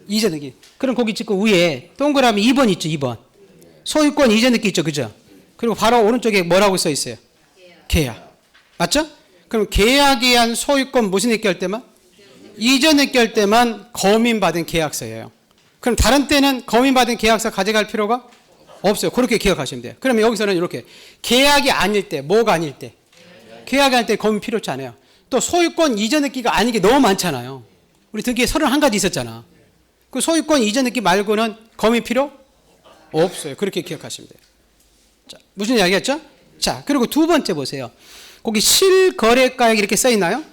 이전 등기. 그럼 거기 찍고 위에 동그라미 2번 있죠, 2번. 소유권 이전 등기 있죠, 그죠? 그리고 바로 오른쪽에 뭐라고 써 있어요? 계약. 맞죠? 그럼 계약에 의한 소유권 무슨 등기 할 때만? 이전 등기 할 때만 검인받은 계약서예요. 그럼 다른 때는 검인받은 계약서 가져갈 필요가 없어요. 그렇게 기억하시면 돼요. 그러면 여기서는 이렇게 계약이 아닐 때, 뭐가 아닐 때? 계약이 아닐 때 검인 필요치 않아요. 또 소유권 이전 등기가 아닌 게 너무 많잖아요. 우리 등기에 31가지 있었잖아. 그 소유권 이전 등기 말고는 검인 필요 없어요. 그렇게 기억하시면 돼요. 자, 무슨 이야기였죠? 자, 그리고 두 번째 보세요. 거기 실거래가액 이렇게 써 있나요?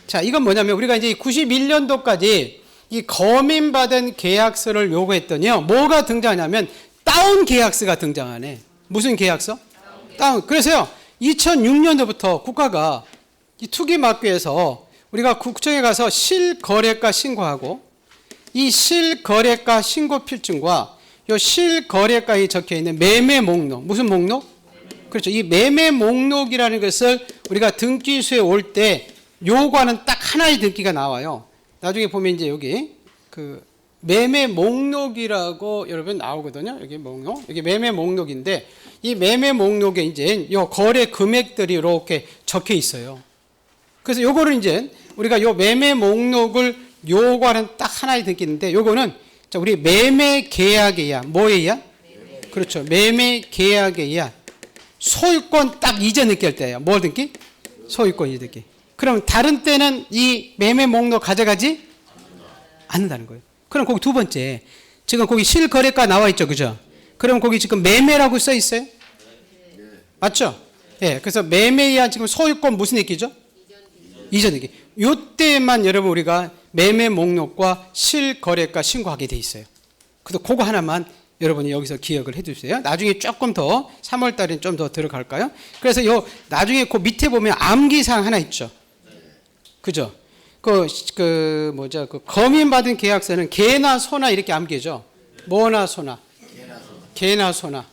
자, 이건 뭐냐면 우리가 이제 91년도까지 이 검인받은 계약서를 요구했더니요. 뭐가 등장하냐면 다운 계약서가 등장하네. 무슨 계약서? 다운. 그래서요. 2006년도부터 국가가 이 투기 막기 위해서 우리가 국정에 가서 실거래가 신고하고 이 실거래가 신고 필증과 이 실거래가에 적혀 있는 매매 목록. 무슨 목록? 그렇죠. 이 매매 목록이라는 것을 우리가 등기소에 올 때 요구하는 딱 하나의 등기가 나와요. 나중에 보면 이제 여기 그 매매 목록이라고 여러분 나오거든요. 여기 목록, 여기 매매 목록인데 이 매매 목록에 이제 요 거래 금액들이 이렇게 적혀 있어요. 그래서 요거를 이제 우리가 요 매매 목록을 요구하는 딱 하나의 등기인데 요거는 자 우리 매매 계약에 의한 뭐에 의한? 그렇죠. 매매 계약에 의한 소유권 딱 이전 등기할 때예요. 뭐 등기? 소유권 이전 등기. 그럼 다른 때는 이 매매 목록 가져가지 않는다는 거예요. 그럼 거기 두 번째 지금 거기 실거래가 나와 있죠, 그죠? 그럼 거기 지금 매매라고 써 있어요? 맞죠? 예. 그래서 매매에 의한 지금 소유권 무슨 얘기죠? 이전 얘기. 요때만 여러분 우리가 매매 목록과 실거래가 신고하게 돼 있어요. 그래서 그거 하나만 여러분이 여기서 기억을 해 두세요. 나중에 조금 더 3월 달엔 좀 더 들어갈까요? 그래서 요 나중에 그 밑에 보면 암기사항 하나 있죠. 그죠? 그 검인받은 계약서는 개나 소나 이렇게 암기죠. 뭐나 소나. 개나 소나.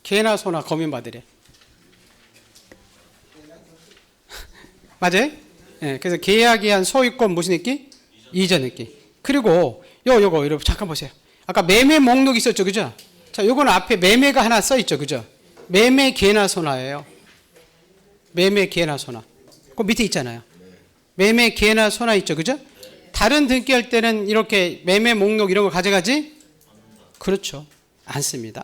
개나 소나 검인받으래. 맞아요? 네, 그래서 계약에 한 소유권 무슨 있기? 이전 있기. 그리고 요거 여러분 잠깐 보세요. 아까 매매 목록 있었죠, 그죠? 자, 요거는 앞에 매매가 하나 써 있죠, 그죠? 매매 개나 소나예요. 매매 개나 소나. 그 밑에 있잖아요. 매매 개나 소나 있죠, 그죠? 다른 등기할 때는 이렇게 매매 목록 이런 거 가져가지? 그렇죠. 않습니다.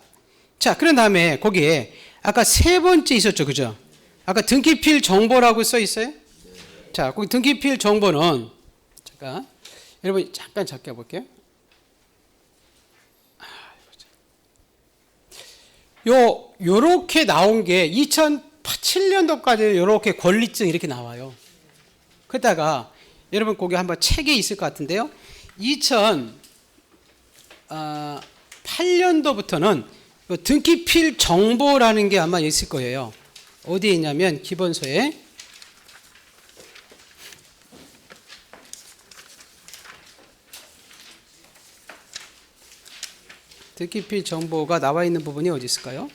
자, 그런 다음에 거기에 아까 세 번째 있었죠, 그죠? 아까 등기필 정보라고 써 있어요? 자, 거기 등기필 정보는 잠깐 여러분 잠깐 작게 볼게요. 요렇게 나온 게 2007년도까지 요렇게 권리증 이렇게 나와요. 그러다가 여러분 거기 한번 책에 있을 것 같은데요. 2008년도부터는 등기필 정보라는 게 아마 있을 거예요. 어디에 있냐면 기본서에 등기필 정보가 나와 있는 부분이 어디 있을까요?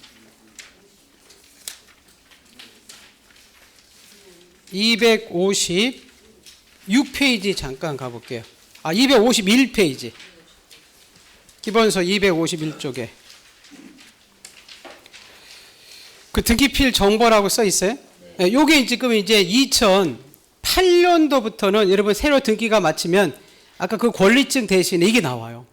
256페이지 잠깐 가볼게요. 251페이지. 기본서 251쪽에. 그 등기필 정보라고 써 있어요? 네. 요게 지금 이제 2008년도부터는 여러분 새로 등기가 마치면 아까 그 권리증 대신에 이게 나와요.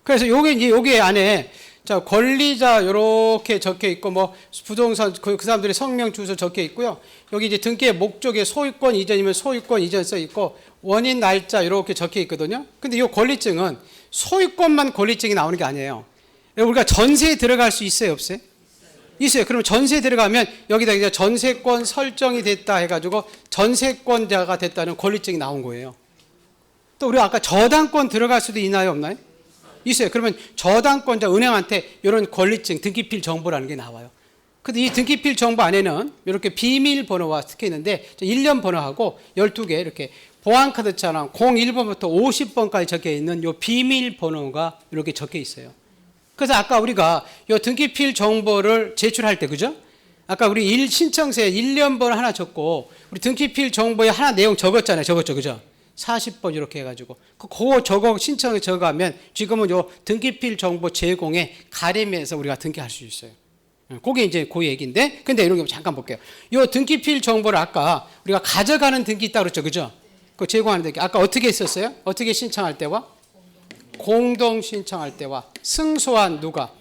그래서 요게 안에 자, 권리자 요렇게 적혀 있고 뭐 부동산 그 사람들의 성명 주소 적혀 있고요. 여기 이제 등기의 목적에 소유권 이전이면 소유권 이전 써 있고 원인 날짜 요렇게 적혀 있거든요. 근데 요 권리증은 소유권만 권리증이 나오는 게 아니에요. 우리가 전세에 들어갈 수 있어요, 없어요? 있어요. 그러면 전세에 들어가면 여기다 이제 전세권 설정이 됐다 해가지고 전세권자가 됐다는 권리증이 나온 거예요. 또 우리가 아까 저당권 들어갈 수도 있나요, 없나요? 있어요. 그러면 저당권자 은행한테 이런 권리증, 등기필 정보라는 게 나와요. 근데 이 등기필 정보 안에는 이렇게 비밀번호와 적혀 있는데 1년 번호하고 12개 이렇게 보안카드처럼 01번부터 50번까지 적혀 있는 이 비밀번호가 이렇게 적혀 있어요. 그래서 아까 우리가 이 등기필 정보를 제출할 때, 그죠? 아까 우리 신청서에 1년 번호 하나 적고 우리 등기필 정보에 하나 내용 적었잖아요. 적었죠, 그죠? 40번 이렇게 해가지고 그거 적어 신청을 적어가면 지금은 요 등기필 정보 제공에 가림해서 우리가 등기할 수 있어요. 그게 이제 그 얘기인데, 근데 이런 거 잠깐 볼게요. 요 등기필 정보를 아까 우리가 가져가는 등기 있다고 그랬죠, 그죠? 그 제공하는 등기 아까 어떻게 했었어요? 어떻게 신청할 때와 공동 신청할 때와 승소한 누가?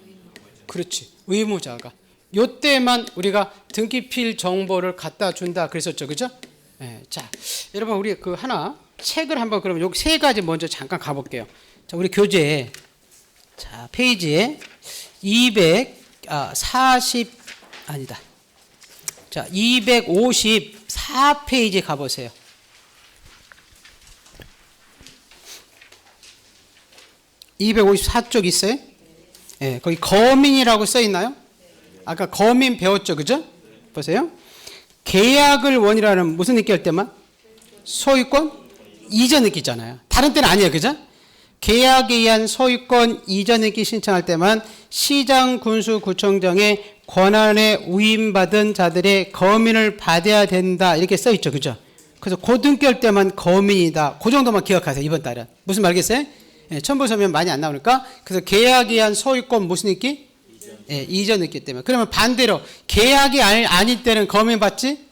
그렇지, 의무자가. 요 때만 우리가 등기필 정보를 갖다 준다 그랬었죠, 그죠? 네, 자, 여러분 우리 그 하나 책을 한번 그러면 요 세 가지 먼저 잠깐 가볼게요. 자, 우리 교재 자 페이지에 240 아니다. 자, 254페이지 가보세요. (254쪽) 있어요? 예, 거기 거민이라고 써 있나요? 아까 거민 배웠죠, 그죠? 보세요. 계약을 원이라는 무슨 느끼 할 때만? 소유권 이전 느끼잖아요. 다른 때는 아니에요, 그죠? 계약에 의한 소유권 이전 등기 신청할 때만 시장, 군수, 구청장의 권한에 위임받은 자들의 거민을 받아야 된다 이렇게 써 있죠, 그죠? 그래서 고등기할 때만 거민이다. 그 정도만 기억하세요. 이번 달은 무슨 말겠어요? 예, 첨부서면 많이 안 나오니까. 그래서 계약에 의한 소유권 무슨 등기? 예, 이전 등기 때문에. 그러면 반대로 계약이 아닐 때는 거민 받지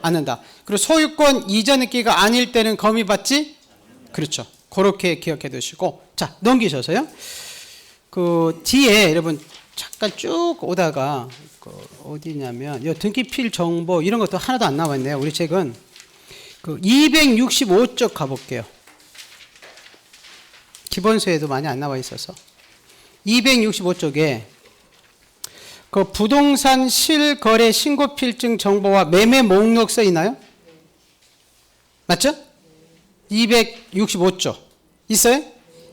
않는다. 그리고 소유권 이전 등기가 아닐 때는 거민 받지? 그렇죠. 그렇게 기억해 두시고, 자, 넘기셔서요. 그 뒤에 여러분 잠깐 쭉 오다가 그 어디냐면 이 등기필 정보 이런 것도 하나도 안 나와 있네요. 우리 책은 그 265쪽 가볼게요. 기본서에도 많이 안 나와 있어서 265쪽에 그 부동산 실거래 신고필증 정보와 매매 목록 써 있나요? 맞죠? 265쪽 있어요?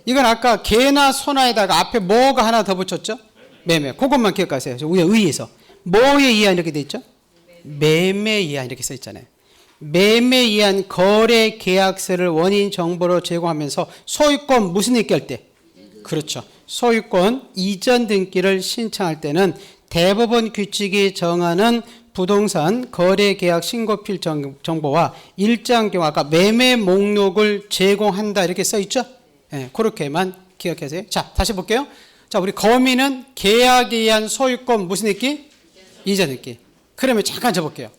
이건 아까 개나 소나에다가 앞에 뭐가 하나 더 붙였죠? 매매. 그것만 기억하세요. 우리가 의의에서 뭐에 의한 이렇게 돼 있죠? 매매에 의한 이렇게 써 있잖아요. 매매에 의한 거래 계약서를 원인 정보로 제공하면서 소유권 무슨 등기 할 때? 그렇죠. 소유권 이전 등기를 신청할 때는 대법원 규칙이 정하는 부동산 거래 계약 신고필 정보와 일정 경우 아까 매매 목록을 제공한다 이렇게 써 있죠? 네, 그렇게만 기억하세요. 자, 다시 볼게요. 자, 우리 거민은 계약에 의한 소유권 무슨 등기? 이전 등기. 그러면 잠깐 져볼게요.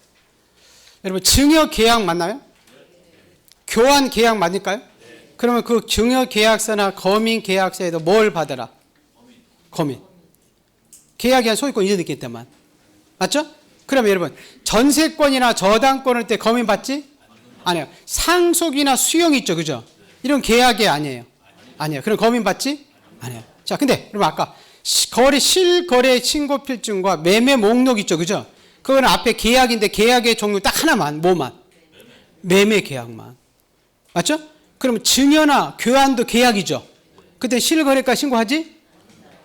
여러분 증여 계약 맞나요? 교환 계약 맞을까요? 그러면 그 증여 계약서나 거민 계약서에도 뭘 받아라? 거민. 계약에 의한 소유권 이전 등기 때만. 맞죠? 그러면 여러분 전세권이나 저당권을 때 거민 받지? 아니에요. 상속이나 수용 있죠, 그죠? 이런 계약이 아니에요. 아니에요. 그럼 거민 받지? 아니에요. 자, 근데 여러분 아까 실거래 신고필증과 매매 목록 있죠, 그죠? 그거는 앞에 계약인데 계약의 종류 딱 하나만, 뭐만? 매매 계약만. 맞죠? 그럼 증여나 교환도 계약이죠. 그때 실거래가 신고하지?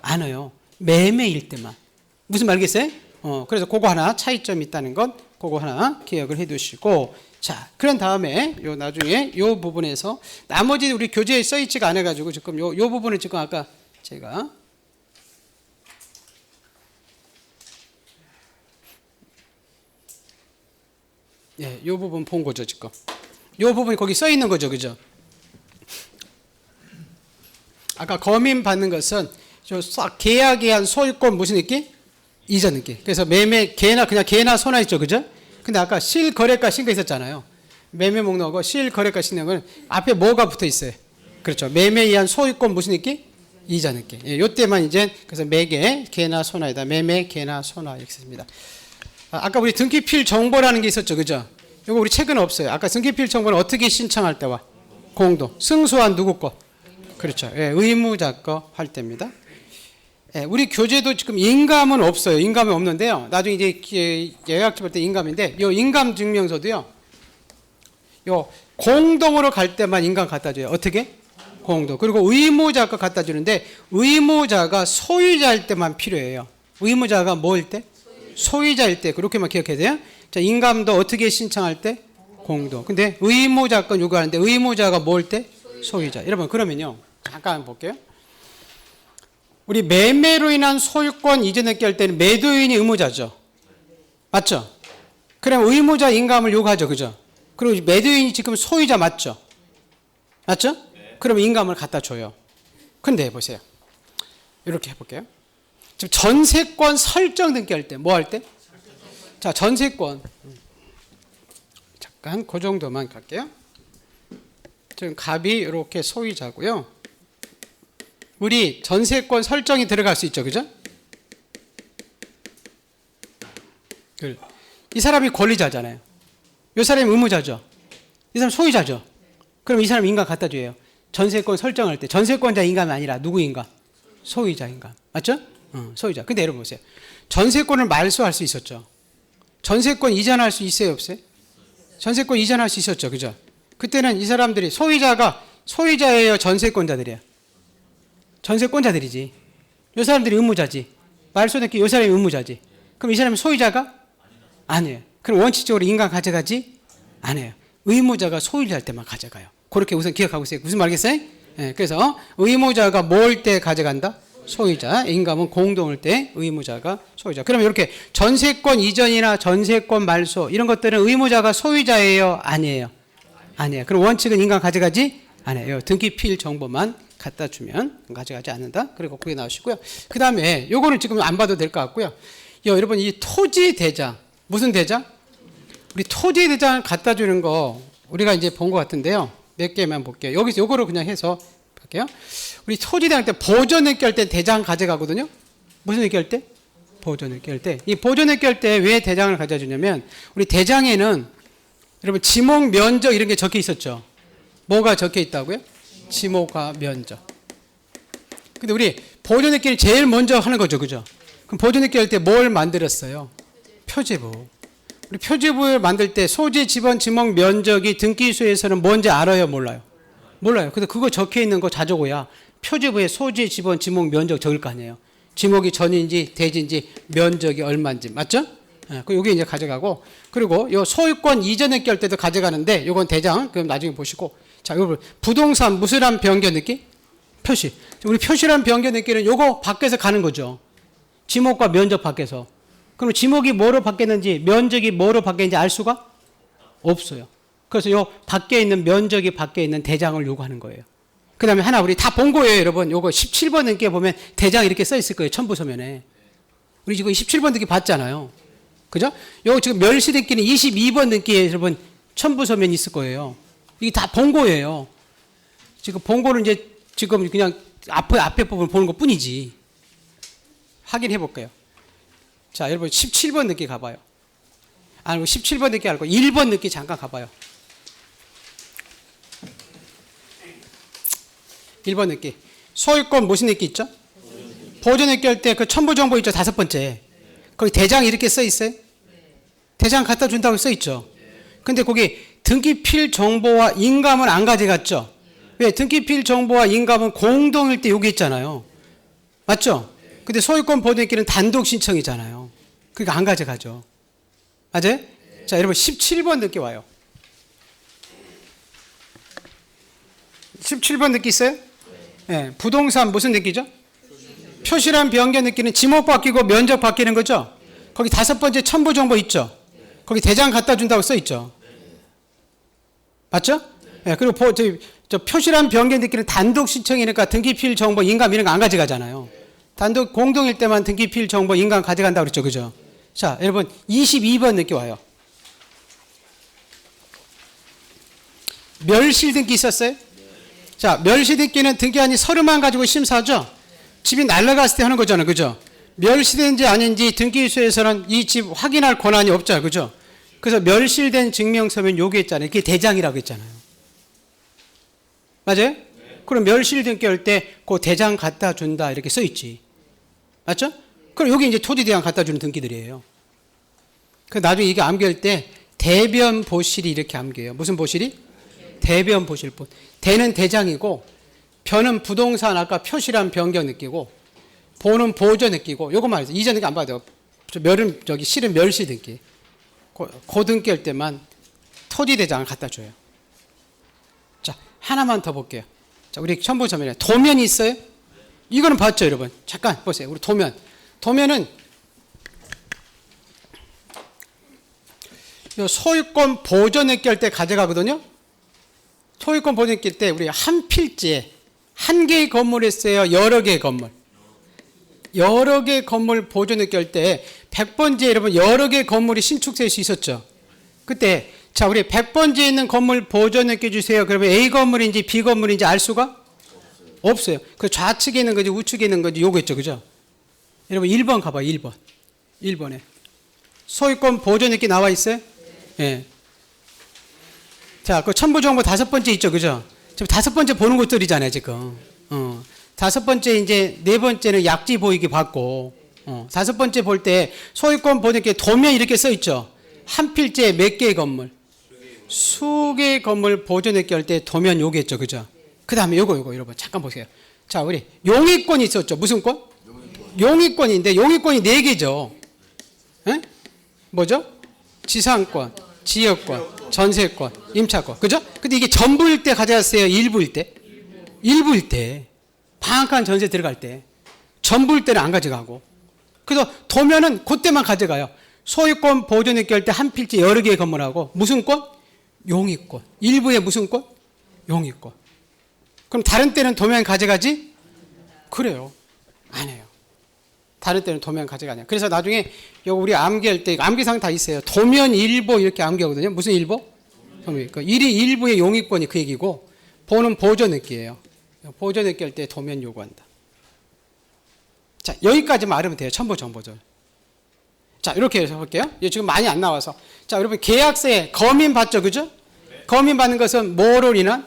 않아요. 매매일 때만. 무슨 말겠어요? 그래서 그거 하나 차이점이 있다는 건 그거 하나 기억을 해 두시고, 자, 그런 다음에 요 나중에 요 부분에서 나머지 우리 교재에 써 있지가 않아 가지고 지금 요 부분을 지금 아까 제가 예, 요 부분 본 거죠, 지금. 요 부분이 거기 써 있는 거죠, 그죠? 아까 거민 받는 것은 계약에 의한 소유권 무슨 등기? 이전 등기. 그래서 매매 그냥 개나 소나 있죠, 그죠? 근데 아까 실거래가 신고 있었잖아요. 매매 목록하고 실거래가 신는 건 앞에 뭐가 붙어 있어요? 그렇죠. 매매에 의한 소유권 무슨 등기? 이전 등기. 예, 요때만 이제 그래서 매개 개나 소나이다. 매매 개나 소나 이렇게 씁니다. 아까 우리 등기필 정보라는 게 있었죠, 그죠? 이거 우리 책은 없어요. 아까 등기필 정보는 어떻게 신청할 때와 공동 승소한 누구 거? 그렇죠. 예, 의무자 거 할 때입니다. 예, 우리 교재도 지금 인감은 없어요. 인감은 없는데요. 나중에 이제 예약집 할 때 인감인데, 요 인감 증명서도요. 요 공동으로 갈 때만 인감 갖다 줘요. 어떻게? 공동. 그리고 의무자 거 갖다 주는데 의무자가 소유자일 때만 필요해요. 의무자가 뭐일 때? 소유자일 때. 그렇게만 기억해야 돼요. 자, 인감도 어떻게 신청할 때? 공동. 근데 의무자 건 요구하는데 의무자가 뭐일 때? 소유자. 여러분 그러면요. 잠깐 볼게요. 우리 매매로 인한 소유권 이전 등기 할 때는 매도인이 의무자죠. 맞죠? 그럼 의무자 인감을 요구하죠. 그죠? 그리고 매도인이 지금 소유자 맞죠? 맞죠? 그럼 인감을 갖다 줘요. 근데 보세요. 이렇게 해볼게요. 지금 전세권 설정 등기 할 때 뭐 할 때? 자, 전세권. 잠깐 그 정도만 갈게요. 지금 갑이 이렇게 소유자고요. 우리 전세권 설정이 들어갈 수 있죠, 그죠? 이 사람이 권리자잖아요. 이 사람이 의무자죠. 이 사람 소유자죠. 그럼 이 사람 인감 갖다 줘요. 전세권 설정할 때 전세권자 인감이 아니라 누구 인감? 소유자 인감. 맞죠? 소유자. 근데 여러분 보세요. 전세권을 말소할 수 있었죠. 전세권 이전할 수 있어요, 없어요? 전세권 이전할 수 있었죠, 그죠? 그때는 이 사람들이 소유자예요, 전세권자들이에요? 전세권자들이지. 이 사람들이 의무자지. 말소됐기 이 사람이 의무자지. 그럼 이 사람이 소유자가? 아니에요. 그럼 원칙적으로 인감 가져가지? 아니에요. 의무자가 소유자일 때만 가져가요. 그렇게 우선 기억하고 있어요. 무슨 말겠어요? 예, 그래서 의무자가 뭘 때 가져간다? 소유자. 인감은 공동일 때 의무자가 소유자. 그러면 이렇게 전세권 이전이나 전세권 말소 이런 것들은 의무자가 소유자예요? 아니에요? 아니에요. 그럼 원칙은 인감 가져가지 않아요. 등기필 정보만 갖다 주면 가져가지 않는다. 그리고 그게 나오시고요. 그 다음에 요거는 지금 안 봐도 될 것 같고요. 여러분 이 토지 대장 무슨 대장? 우리 토지 대장 갖다 주는 거 우리가 이제 본 것 같은데요. 몇 개만 볼게요. 여기서 요거를 그냥 해서 할게요. 우리 토지 대장 때 보존액기 할 때 대장 가져가거든요. 무슨 액기 할 때? 보존액기 할 때. 이 보존액기 할 때 왜 대장을 가져주냐면 우리 대장에는 여러분 지목 면적 이런 게 적혀 있었죠. 뭐가 적혀 있다고요? 지목과 면적. 근데 우리 보존액기를 제일 먼저 하는 거죠. 그죠? 그럼 보존액기 할 때 뭘 만들었어요? 표제부. 우리 표제부를 만들 때 소재, 지번, 지목, 면적이 등기소에서는 뭔지 알아요? 몰라요? 몰라요. 근데 그거 적혀 있는 거 자적어야 표제부에 소재, 지번, 지목, 면적 적을 거 아니에요. 지목이 전인지 대지인지 면적이 얼마인지 맞죠? 예, 여기 이제 가져가고 그리고 요 소유권 이전액기 할 때도 가져가는데 요건 대장 그럼 나중에 보시고 자 여러분 부동산 무슬한 변경액기 표시 우리 표시란 변경액기는 요거 밖에서 가는 거죠. 지목과 면적 밖에서. 그럼 지목이 뭐로 바뀌었는지 면적이 뭐로 바뀌었는지 알 수가 없어요. 그래서 요 밖에 있는 면적이 밖에 있는 대장을 요구하는 거예요. 그 다음에 하나 우리 다 본 거예요 여러분. 요거 17번 등기에 보면 대장 이렇게 써 있을 거예요. 첨부서면에. 우리 지금 17번 등기 봤잖아요. 그죠? 요거 지금 멸시 등기는 22번 등기에 여러분 첨부서면이 있을 거예요. 이게 다 본 거예요. 지금 본 거는 이제 지금 그냥 앞에 부분 보는 것 뿐이지. 확인해 볼게요. 자, 여러분 17번 느끼 가봐요. 아니 17번 느끼 알고 1번 느끼 잠깐 가봐요. 1번 느끼. 소유권 무슨 느끼 있죠? 보존 느끼 할 때 그 첨부 정보 있죠? 다섯 번째. 거기 대장 이렇게 써 있어요? 대장 갖다 준다고 써 있죠? 근데 거기 등기필 정보와 인감은 안 가져갔죠? 왜? 등기필 정보와 인감은 공동일 때 여기 있잖아요. 맞죠? 근데 소유권 보존액기는 단독 신청이잖아요. 그러니까 안 가져가죠. 맞아요? 자, 여러분 17번 느끼 와요. 17번 느끼 있어요? 네, 부동산 무슨 느끼죠? 표시란 변경 느끼는 지목 바뀌고 면적 바뀌는 거죠? 거기 다섯 번째 첨부 정보 있죠? 거기 대장 갖다 준다고 써 있죠? 맞죠? 네, 그리고 저 표시란 변경 느끼는 단독 신청이니까 등기필 정보 인감 이런 거 안 가져가잖아요. 단독 공동일 때만 등기필 정보 인감 가져간다고 그랬죠. 그죠? 자, 여러분 22번 느끼 와요. 멸실 등기 있었어요? 자, 멸실 등기는 등기한이 서류만 가지고 심사하죠? 집이 날아갔을 때 하는 거잖아요. 그죠? 멸실된지 아닌지 등기소에서는 이 집 확인할 권한이 없잖아요. 그죠? 그래서 멸실된 증명서면 요게 있잖아요. 이게 대장이라고 했잖아요. 맞아요? 그럼 멸실 등기 할 때 그 대장 갖다 준다 이렇게 써 있지. 맞죠? 그럼 여기 이제 토지 대장 갖다 주는 등기들이에요. 그 나중에 이게 암기할 때 대변 보실이 이렇게 암기해요. 무슨 보실이? 대변 보실본. 대는 대장이고 변은 부동산 아까 표시란 변경 느끼고 보는 보조 느끼고 요거 말이죠. 이전 등기 안 봐도 멸은 저기 실은 멸시 등기. 고 등기 할 때만 토지 대장을 갖다 줘요. 자, 하나만 더 볼게요. 자, 우리 첨부서면에 도면이 있어요? 이거는 봤죠, 여러분? 잠깐 보세요. 우리 도면. 도면은 요 소유권 보존액기 할 때 가져가거든요. 소유권 보존액기 할 때 우리 한 필지에 한 개의 건물이 있어요. 여러 개의 건물. 여러 개의 건물 보존액기 할 때 100번지에 여러분 여러 개의 건물이 신축될 수 있었죠. 그때 자, 우리 100번지에 있는 건물 보존액기 주세요. 그러면 A 건물인지 B 건물인지 알 수가 없어요. 그 좌측에 있는 거지 우측에 있는 거지 요거 있죠. 그죠? 여러분 1번 가봐요. 1번. 1번에. 소유권 보존액기 나와 있어요? 예. 네. 자, 그 첨부정보 다섯 번째 있죠. 그죠? 지금 다섯 번째 보는 것들이잖아요. 지금. 다섯 번째 이제 네 번째는 약지 보이기 받고 다섯 번째 볼 때 소유권 보존액기 도면 이렇게 써 있죠. 한 필지에 몇 개의 건물? 수개의 건물 보존액기 할 때 도면 요겠죠. 그죠? 그 다음에 요거 여러분 잠깐 보세요. 자, 우리 용의권이 있었죠. 무슨 권? 용의권인데 용의권이 4개죠. 에? 뭐죠? 지상권, 지역권, 전세권, 임차권. 그죠? 근데 이게 전부일 때 가져갔어요? 일부일 때? 일부일 때, 방한칸 전세 들어갈 때, 전부일 때는 안 가져가고. 그래서 도면은 그때만 가져가요. 소유권 보존액기 할 때 한 필지 여러 개의 건물하고 무슨 권? 용의권. 일부에 무슨 권? 용의권. 그럼 다른 때는 도면 가져가지? 그래요. 안 해요. 다른 때는 도면 가져가냐. 그래서 나중에 우리 암기할 때 암기상 다 있어요. 도면 일보 이렇게 암기하거든요. 무슨 일보? 도면. 일이 일부의 용의권이 그 얘기고 보는 보존액기예요. 보존액기 할 때 도면 요구한다. 자, 여기까지만 알으면 돼요. 첨부 정보절. 자, 이렇게 해서 볼게요. 지금 많이 안 나와서. 자, 여러분 계약서에 거민 받죠, 그죠? 네. 거민 받는 것은 뭐로 인한?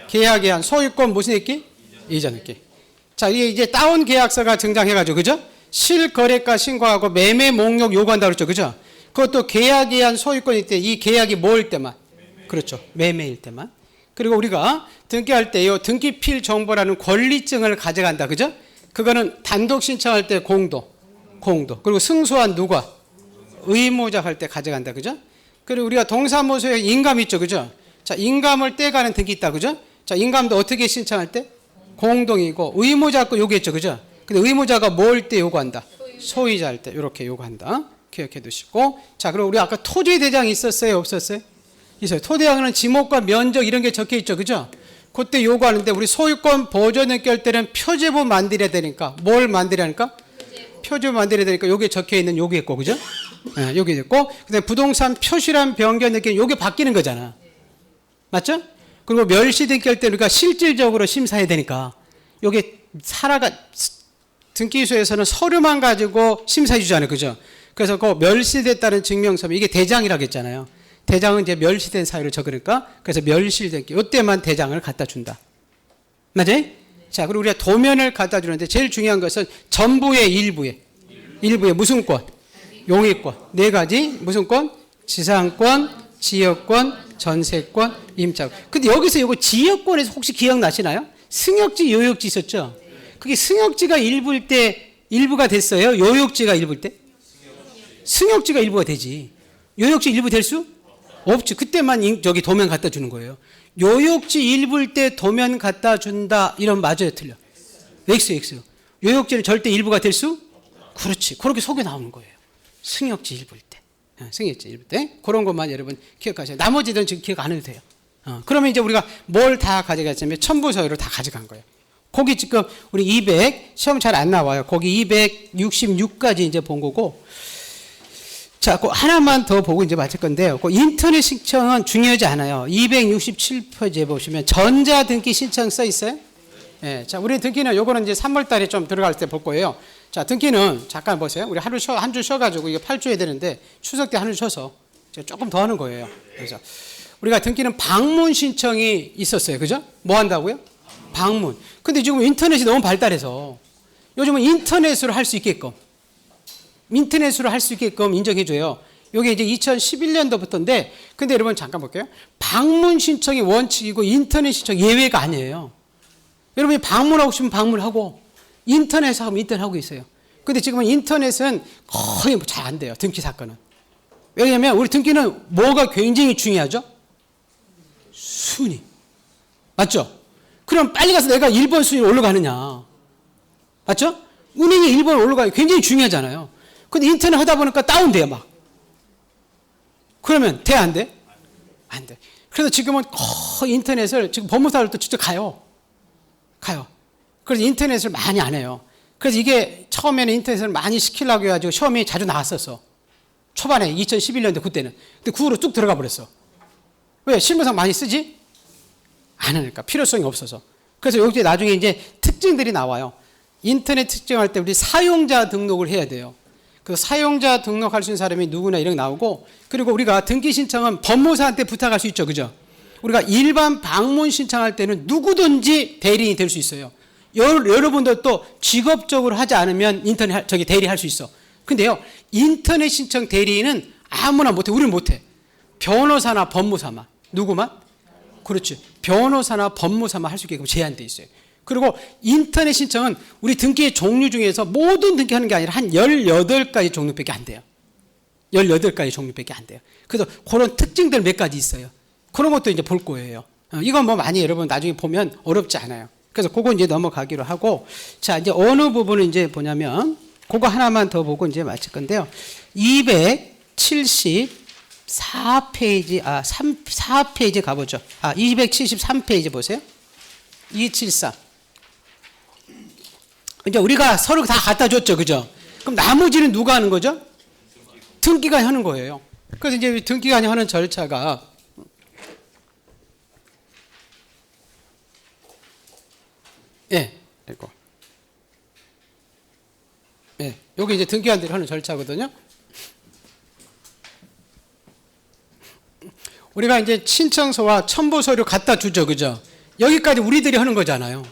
계약에 한 소유권 무슨 액기? 이전 액기. 자, 이게 이제 다운 계약서가 등장해가지고, 그죠? 실거래가 신고하고 매매 목록 요구한다고 그랬죠, 그죠? 그것도 계약에 의한 소유권일 때, 이 계약이 뭐일 때만? 그렇죠. 매매일 때만. 그리고 우리가 등기할 때 이 등기필 정보라는 권리증을 가져간다, 그죠? 그거는 단독 신청할 때 공도. 그리고 승소한 누가? 의무자 할 때 가져간다, 그죠? 그리고 우리가 동사무소에 인감 있죠, 그죠? 자, 인감을 떼가는 등기 있다, 그죠? 자, 인감도 어떻게 신청할 때? 공동이고, 의무자 거 요구했죠, 그죠? 근데 의무자가 뭘 때 요구한다? 소유자 할 때, 이렇게 요구한다. 기억해 두시고. 자, 그리고 우리 아까 토지대장이 있었어요, 없었어요? 있어요. 토지대장은 지목과 면적 이런 게 적혀 있죠, 그죠? 그때 요구하는데 우리 소유권 보존액기 할 때는 표제부 만들어야 되니까, 뭘 만들어야 하니까? 표제부 만들어야 되니까 여기에 적혀 있는 요게 있고, 그죠? 네, 여기 있고, 그다음에 부동산 표시란 변경 느낌 요게 바뀌는 거잖아. 맞죠? 그리고 멸시 등기 할 때 우리가 실질적으로 심사해야 되니까 요게 등기소에서는 서류만 가지고 심사해 주잖아요, 그죠? 그래서 그 멸시됐다는 증명서면 이게 대장이라고 했잖아요. 대장은 이제 멸시된 사유를 적으니까 그래서 멸실등기 요때만 대장을 갖다 준다. 맞아요? 자, 그리고 우리가 도면을 갖다 주는데 제일 중요한 것은 전부의 일부에 무슨 권? 용의권. 네 가지 무슨 권? 지상권, 지역권, 전세권, 임차권. 근데 여기서 이거 지역권에서 혹시 기억나시나요? 승역지, 요역지 있었죠? 그게 승역지가 일부일 때 일부가 됐어요? 요역지가 일부일 때? 승역지가 일부가 되지. 요역지 일부 될 수? 없지. 그때만 저기 도면 갖다 주는 거예요. 요역지 일부일 때 도면 갖다 준다. 이런 맞아요, 틀려? X. 요역지는 절대 일부가 될 수? 그렇지. 그렇게 속에 나오는 거예요. 승역지 일부일 때. 승역지 일부일 때. 그런 것만 여러분 기억하세요. 나머지는 지금 기억 안 해도 돼요. 그러면 이제 우리가 뭘 다 가져갔냐면 첨부서열을 다 가져간 거예요. 거기 지금 우리 200, 시험 잘 안 나와요. 거기 266까지 이제 본 거고. 자, 그 하나만 더 보고 이제 마칠 건데요. 그 인터넷 신청은 중요하지 않아요. 267페이지에 보시면 전자등기 신청 써 있어요. 예, 자, 우리 등기는 요거는 이제 3월 달에 좀 들어갈 때 볼 거예요. 자, 등기는 잠깐 보세요. 우리 한 주 쉬어가지고 이거 8주 해야 되는데 추석 때 한 주 쉬어서 조금 더 하는 거예요. 그래서 우리가 등기는 방문 신청이 있었어요. 그죠? 뭐 한다고요? 방문. 근데 지금 인터넷이 너무 발달해서 요즘은 인터넷으로 할 수 있게끔 인정해줘요. 이게 이제 2011년도부터인데, 근데 여러분 잠깐 볼게요. 방문 신청이 원칙이고 인터넷 신청 예외가 아니에요. 여러분이 방문하고 싶으면 방문하고, 인터넷 하면 인터넷 하고 있어요. 근데 지금은 인터넷은 거의 잘 안 돼요. 등기 사건은. 왜냐하면 우리 등기는 뭐가 굉장히 중요하죠? 순위. 맞죠? 그럼 빨리 가서 내가 1번 순위로 올라가느냐. 맞죠? 은행이 1번 올라가기 굉장히 중요하잖아요. 근데 인터넷 하다 보니까 다운돼요, 막. 그러면 돼, 안 돼? 안 돼. 그래서 지금은 거의 인터넷을 지금 법무사들도 직접 가요. 그래서 인터넷을 많이 안 해요. 그래서 이게 처음에는 인터넷을 많이 시키려고 해가지고 시험이 자주 나왔었어. 초반에 2011년도 그때는. 근데 그 후로 쭉 들어가 버렸어. 왜? 실무상 많이 쓰지? 안 하니까. 필요성이 없어서. 그래서 여기 나중에 이제 특징들이 나와요. 인터넷 특징할 때 우리 사용자 등록을 해야 돼요. 그 사용자 등록할 수 있는 사람이 누구나 이런 게 나오고, 그리고 우리가 등기 신청은 법무사한테 부탁할 수 있죠. 그죠? 우리가 일반 방문 신청할 때는 누구든지 대리인이 될 수 있어요. 여러분도 또 직업적으로 하지 않으면 인터넷 대리할 수 있어. 근데요, 인터넷 신청 대리인은 아무나 못해. 우리는 못해. 변호사나 법무사만. 누구만? 그렇지. 변호사나 법무사만 할 수 있게끔 제한돼 있어요. 그리고 인터넷 신청은 우리 등기의 종류 중에서 모든 등기하는 게 아니라 한 18가지 종류밖에 안 돼요. 18가지 종류밖에 안 돼요. 그래서 그런 특징들 몇 가지 있어요. 그런 것도 이제 볼 거예요. 이건 뭐 많이 여러분 나중에 보면 어렵지 않아요. 그래서 그거 이제 넘어가기로 하고, 자, 이제 어느 부분을 이제 보냐면, 그거 하나만 더 보고 이제 마칠 건데요. 274페이지, 4페이지 가보죠. 273페이지 보세요. 273. 이제 우리가 서로 다 갖다 줬죠. 그죠? 그럼 나머지는 누가 하는 거죠? 등기관이 하는 거예요. 그래서 이제 등기관이 하는 절차가, 이거. 여기 이제 등기관들이 하는 절차거든요. 우리가 이제 신청서와 첨부 서류 갖다 주죠. 그죠? 여기까지 우리들이 하는 거잖아요.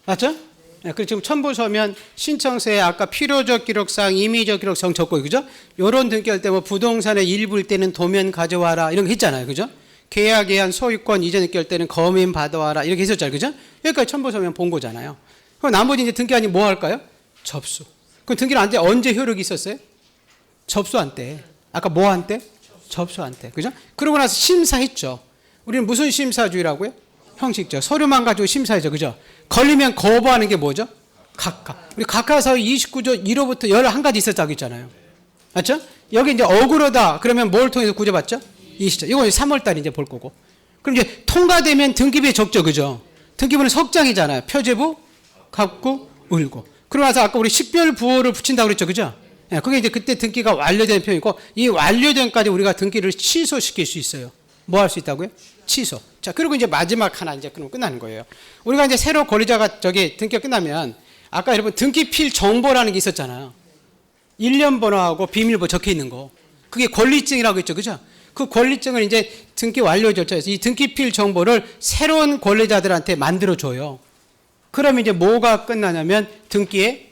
맞죠? 그리고 지금 첨부서면 신청서에 아까 필요적 기록상, 임의적 기록상 적고, 그죠? 요런 등기할 때 뭐 부동산의 일부일 때는 도면 가져와라 이런 거 했잖아요. 그죠? 계약에 한 소유권 이전 등기할 때는 검인 받아와라 이렇게 했었잖아요. 그죠? 여기까지 첨부서면 본 거잖아요. 그럼 나머지 이제 등기관이 뭐 할까요? 접수. 그럼 등기는 언제 효력이 있었어요? 접수한 때. 아까 뭐 한 때? 접수한 때. 그죠? 그러고 나서 심사했죠. 우리는 무슨 심사주의라고요? 형식적. 서류만 가지고 심사하죠. 그죠? 걸리면 거부하는 게 뭐죠? 각하. 우리 각하사유 29조 1호부터 11가지 있었다고 했잖아요. 맞죠? 여기 이제 억울하다. 그러면 뭘 통해서 구제받죠? 이 시점. 이거 3월달에 이제 볼 거고. 그럼 이제 통과되면 등기부에 적죠. 그죠? 등기부는 석장이잖아요. 표제부, 갑구, 을고. 그러고 나서 아까 우리 식별부호를 붙인다고 그랬죠. 그죠? 그게 이제 그때 등기가 완료된 표현이고, 이 완료된까지 우리가 등기를 취소시킬 수 있어요. 뭐 할 수 있다고요? 취소. 자, 그리고 이제 마지막 하나 이제 그럼 끝나는 거예요. 우리가 이제 새로 권리자가 등기가 끝나면 아까 여러분 등기필 정보라는 게 있었잖아요. 1년 번호하고 비밀번호 적혀 있는 거. 그게 권리증이라고 했죠. 그죠? 그 권리증을 이제 등기 완료 절차에서 이 등기필 정보를 새로운 권리자들한테 만들어 줘요. 그러면 이제 뭐가 끝나냐면 등기의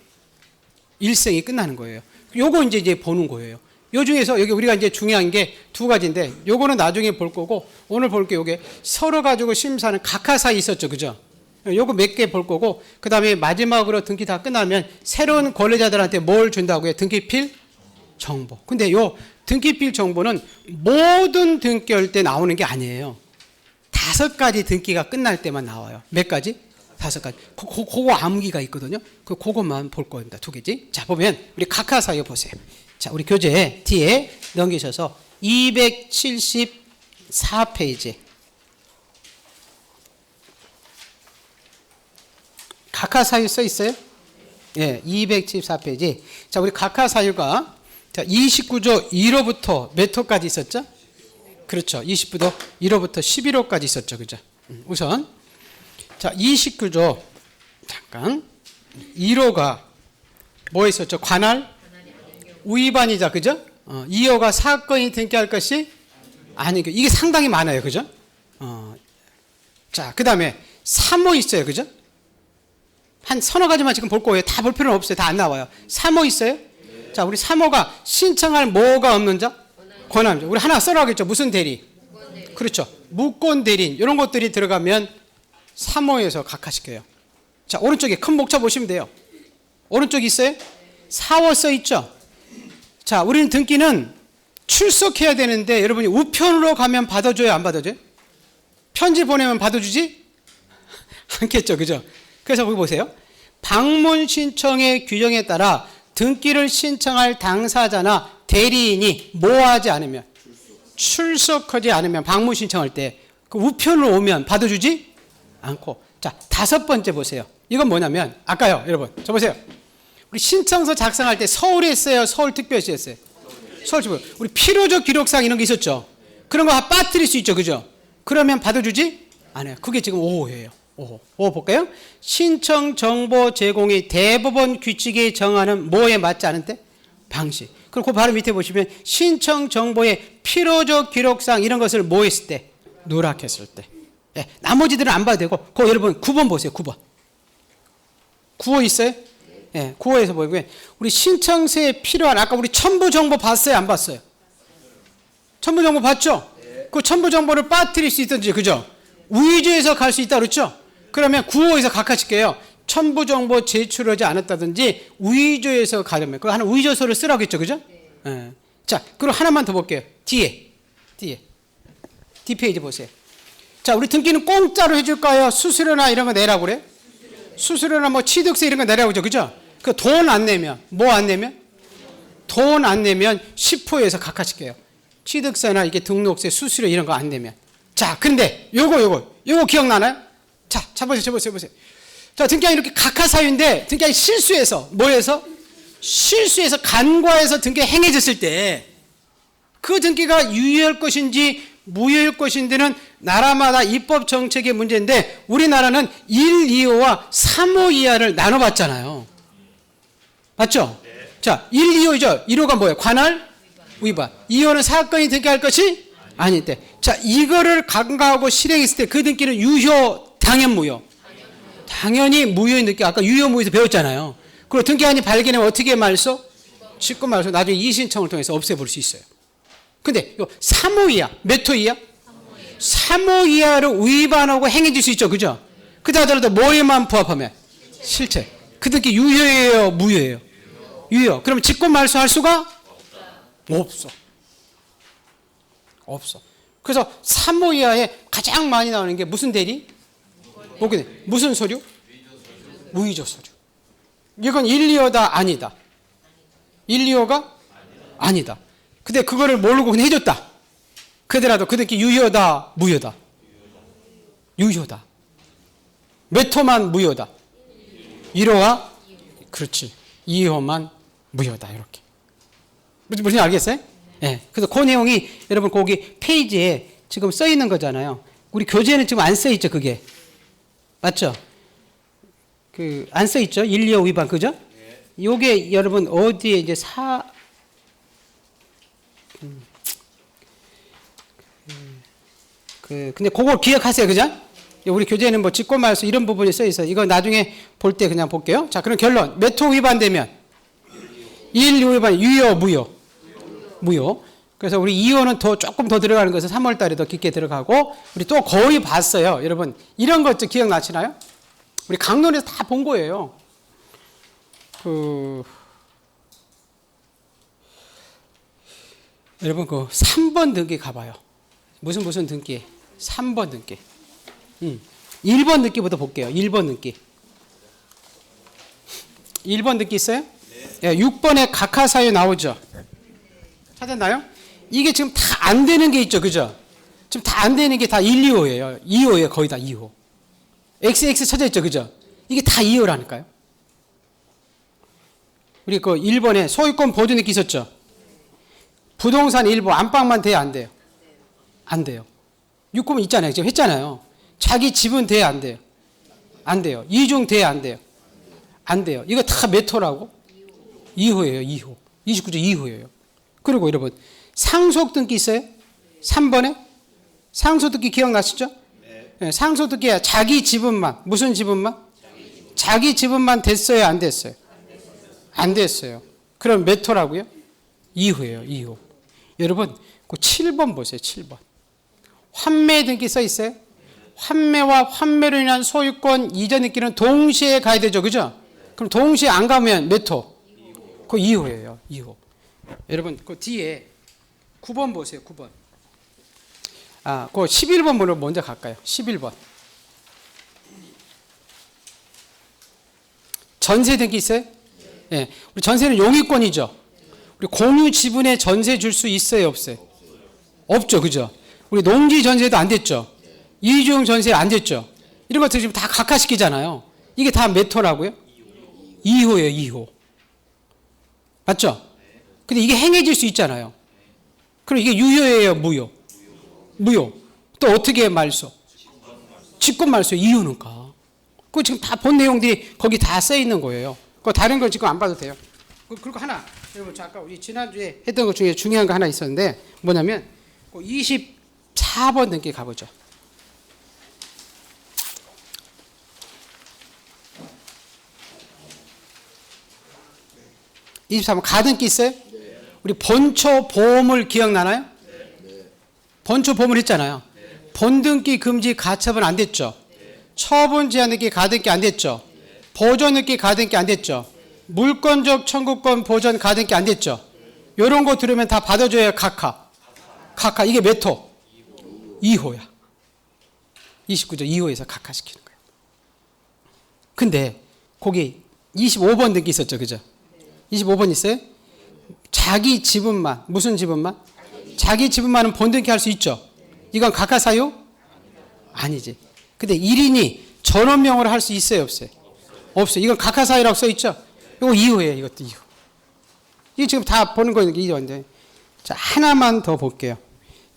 일생이 끝나는 거예요. 요거 이제 보는 거예요. 요 중에서 여기 우리가 이제 중요한 게 두 가지인데, 요거는 나중에 볼 거고, 오늘 볼 게 요게 서로 가지고 심사는 각하사에 있었죠. 그죠? 요거 몇 개 볼 거고, 그 다음에 마지막으로 등기 다 끝나면 새로운 권리자들한테 뭘 준다고요? 등기필 정보. 근데 요 등기필 정보는 모든 등기할 때 나오는 게 아니에요. 5가지 등기가 끝날 때만 나와요. 몇 가지? 5가지. 그거 암기가 있거든요. 그것만 볼 겁니다. 2개지. 자, 보면 우리 각하사유 보세요. 자, 우리 교재 뒤에 넘기셔서 274페이지. 각하사유 써 있어요? 274페이지. 자, 우리 각하사유가 29조 1호부터 몇 호까지 있었죠? 그렇죠. 29조 1호부터 11호까지 있었죠. 그죠? 우선 자, 29조 잠깐 1호가 뭐 있었죠? 관할 위반이자, 그죠? 2호가 사건이 등기할 것이 아니고, 이게 상당히 많아요. 그죠? 자, 그 다음에 3호 있어요. 그죠? 한 서너 가지만 지금 볼 거예요. 다 볼 필요는 없어요. 다 안 나와요. 3호 있어요? 자, 우리 3호가 신청할 뭐가 없는 자? 권한이죠. 우리 하나 써라겠죠. 무슨 대리? 그렇죠. 무권 대리인. 이런 것들이 들어가면 3호에서 각하시켜요. 자, 오른쪽에 큰 목차 보시면 돼요. 오른쪽에 있어요? 4호 써 있죠? 자, 우리는 등기는 출석해야 되는데, 여러분이 우편으로 가면 받아줘요? 안 받아줘요? 편지 보내면 받아주지? 않겠죠. 그죠? 그래서 거기 보세요. 방문 신청의 규정에 따라 등기를 신청할 당사자나 대리인이 뭐 하지 않으면, 출석하지 않으면, 방문 신청할 때 그 우편으로 오면 받아주지 않고. 자, 5번째 보세요. 이건 뭐냐면, 아까요, 여러분, 저 보세요. 우리 신청서 작성할 때 서울에 했어요? 서울특별시 했어요? 서울특별시. 우리 필요적 기록상 이런 게 있었죠? 그런 거 빠뜨릴 수 있죠. 그죠? 그러면 받아주지 않아요. 그게 지금 5호예요. 5호 볼까요? 신청 정보 제공이 대법원 규칙에 정하는 뭐에 맞지 않은 때? 방식. 그리고 그 바로 밑에 보시면 신청 정보의 필요적 기록상 이런 것을 뭐 했을 때? 누락했을 때. 나머지들은 안 봐도 되고, 그거 여러분 9번 보세요. 9번. 9호 있어요? 9호에서 보이고요. 우리 신청서에 필요한, 아까 우리 첨부 정보 봤어요? 안 봤어요? 첨부 정보 봤죠? 그 첨부 정보를 빠뜨릴 수 있든지, 그죠? 위조해서 갈 수 있다 그랬죠? 그러면 9호에서 각하실게요. 첨부 정보 제출하지 않았다든지 위조해서 가려면, 그 하나 위조서를 쓰라고 했죠, 그죠? 자, 그리고 하나만 더 볼게요. 뒤에. 뒷페이지 보세요. 자, 우리 등기는 공짜로 해줄까요? 수수료나 이런 거 내라고 그래? 수수료나 뭐 취득세 이런 거 내라고 그러죠. 그죠? 그 돈 안 내면, 뭐 안 내면? 돈 안 내면 10%에서 각하시켜요. 취득세나 이게 등록세, 수수료 이런 거 안 내면. 자, 근데 요거 기억나나요? 자, 보세요. 자, 등기한이 이렇게 각하사유인데 등기한이 실수해서 뭐해서? 실수해서 간과해서 등기가 행해졌을 때 그 등기가 유효할 것인지 무효할 것인지는 나라마다 입법 정책의 문제인데 우리나라는 1, 2호와 3호 이하를 나눠봤잖아요. 맞죠? 네. 자, 1, 2호죠. 1호가 뭐예요? 관할 위반. 2호는 사건이 등기할 것이 아닐 때. 자, 이거를 간과하고 실행했을 때 그 등기는 유효, 당연 무효. 당연히 무효인 등기. 아까 유효 무효에서 배웠잖아요. 그리고 등기한이 발견하면 어떻게 말소? 직권 말소. 나중에 이의신청을 통해서 없애볼 수 있어요. 근데 3호 이하, 몇 호 이하? 3호 이하를 위반하고 행해질 수 있죠. 그죠? 그다 하더라도 뭐에만 부합하면? 실체. 그 등기 유효예요? 무효예요? 유효. 그럼 직권 말소할 수가? 없어. 그래서 3호 이하에 가장 많이 나오는 게 무슨 대리? 무슨 서류? 무위조 서류. 이건 1, 2호다 아니다. 1, 2호가 아니다. 근데 그거를 모르고 그냥 해줬다. 그더라도 그 등기 유효다 무효다? 유효다. 몇 호만 무효다? 1호와 그렇지 2호만 무효다. 이렇게 무슨 알겠어요? 네. 그래서 그 내용이 여러분 거기 페이지에 지금 써 있는 거잖아요. 우리 교재는 지금 안 써 있죠. 그게 맞죠? 그 안 써 있죠. 1, 2호 위반 그죠? 요게 여러분 어디에 이제 근데 그걸 기억하세요. 그죠? 우리 교재는 뭐 직권말소 이런 부분이 써 있어요. 이거 나중에 볼 때 그냥 볼게요. 자, 그럼 결론. 몇 호 위반되면? 1, 2호 위반, 유효, 무효. 그래서 우리 2호는 조금 더 들어가는 것은 3월 달에 더 깊게 들어가고, 우리 또 거의 봤어요. 여러분, 이런 것 기억나시나요? 우리 강론에서 다 본 거예요. 여러분, 3번 등기 가봐요. 무슨 등기? 3번 등기. 1번 등기부터 볼게요. 1번 등기. 1번 등기 있어요? 네. 6번에 각하사유 나오죠? 찾았나요? 이게 지금 다 안 되는 게 있죠. 그죠? 지금 다 안 되는 게 다 1, 2호예요. 2호예요. 거의 다 2호. XX 쳐져 있죠. 그죠? 이게 다 2호라니까요. 우리 1번에 소유권 보존 등기 있었죠? 부동산 일부 안방만 돼야 안 돼요? 안 돼요. 6권 있잖아요. 지금 했잖아요. 자기 집은 돼야 안 돼요? 안 돼요. 이중 돼야 안 돼요? 안 돼요. 이거 다 몇 호라고? 2호예요. 2호. 29조 2호예요. 그리고 여러분 상속등기 있어요? 3번에? 상속등기 기억나시죠? 네. 상속등기야 자기 지분만. 무슨 지분만? 자기 지분만 됐어요? 안 됐어요? 안 됐어요. 그럼 몇 호라고요? 2호예요. 2호. 여러분 그 7번 보세요. 7번. 환매 등기 써 있어요? 환매와 환매로 인한 소유권 이전 등기는 동시에 가야 되죠. 그죠? 그럼 동시에 안 가면 몇 호? 그 2호예요. 2호. 여러분 그 뒤에 9번 보세요. 9번. 그 11번으로 먼저 갈까요? 11번. 전세 등기 있어요? 네. 우리 전세는 용의권이죠. 우리 공유 지분에 전세 줄 수 있어요? 없어요? 없죠. 그죠? 우리 농지 전세도 안 됐죠. 이주용 전세 안 됐죠. 이런 것들 지금 다 각하시키잖아요. 이게 다 몇 호라고요? 2호예요. 2호. 맞죠? 근데 이게 행해질 수 있잖아요. 그럼 이게 유효예요? 무효? 무효. 또 어떻게 말소? 직권 말소 2호는가. 그거 지금 다 본 내용들이 거기 다 써 있는 거예요. 그 다른 건 지금 안 봐도 돼요. 그리고 하나, 여러분, 아까 우리 지난주에 했던 것 중에 중요한 거 하나 있었는데, 뭐냐면, 24번 등기 가보죠. 24번 가등기 있어요? 우리 본초 보험을 기억나나요? 본초 보험을 했잖아요. 본등기 금지 가처분 안 됐죠? 처분 제한 등기 가등기 안 됐죠? 보존 등기 가등기 안 됐죠? 물권적 청구권 보전 가등기 안 됐죠? 이런 거 들으면 다 받아줘야 각하. 이게 몇 호? 2호야. 29조 2호에서 각하시키는 거예요. 근데 거기 25번 등기 있었죠. 그죠? 25번 있어요? 자기 지분만. 무슨 지분만? 자기 지분만은 본등기 할 수 있죠. 이건 각하사유? 아니지. 근데 1인이 전원명으로 할 수 있어요? 없어요? 없어요. 이건 각하사유라고 써있죠. 이거 2호예요. 이것도 2호. 이게 지금 다 보는 거니까 2호인데. 자, 하나만 더 볼게요.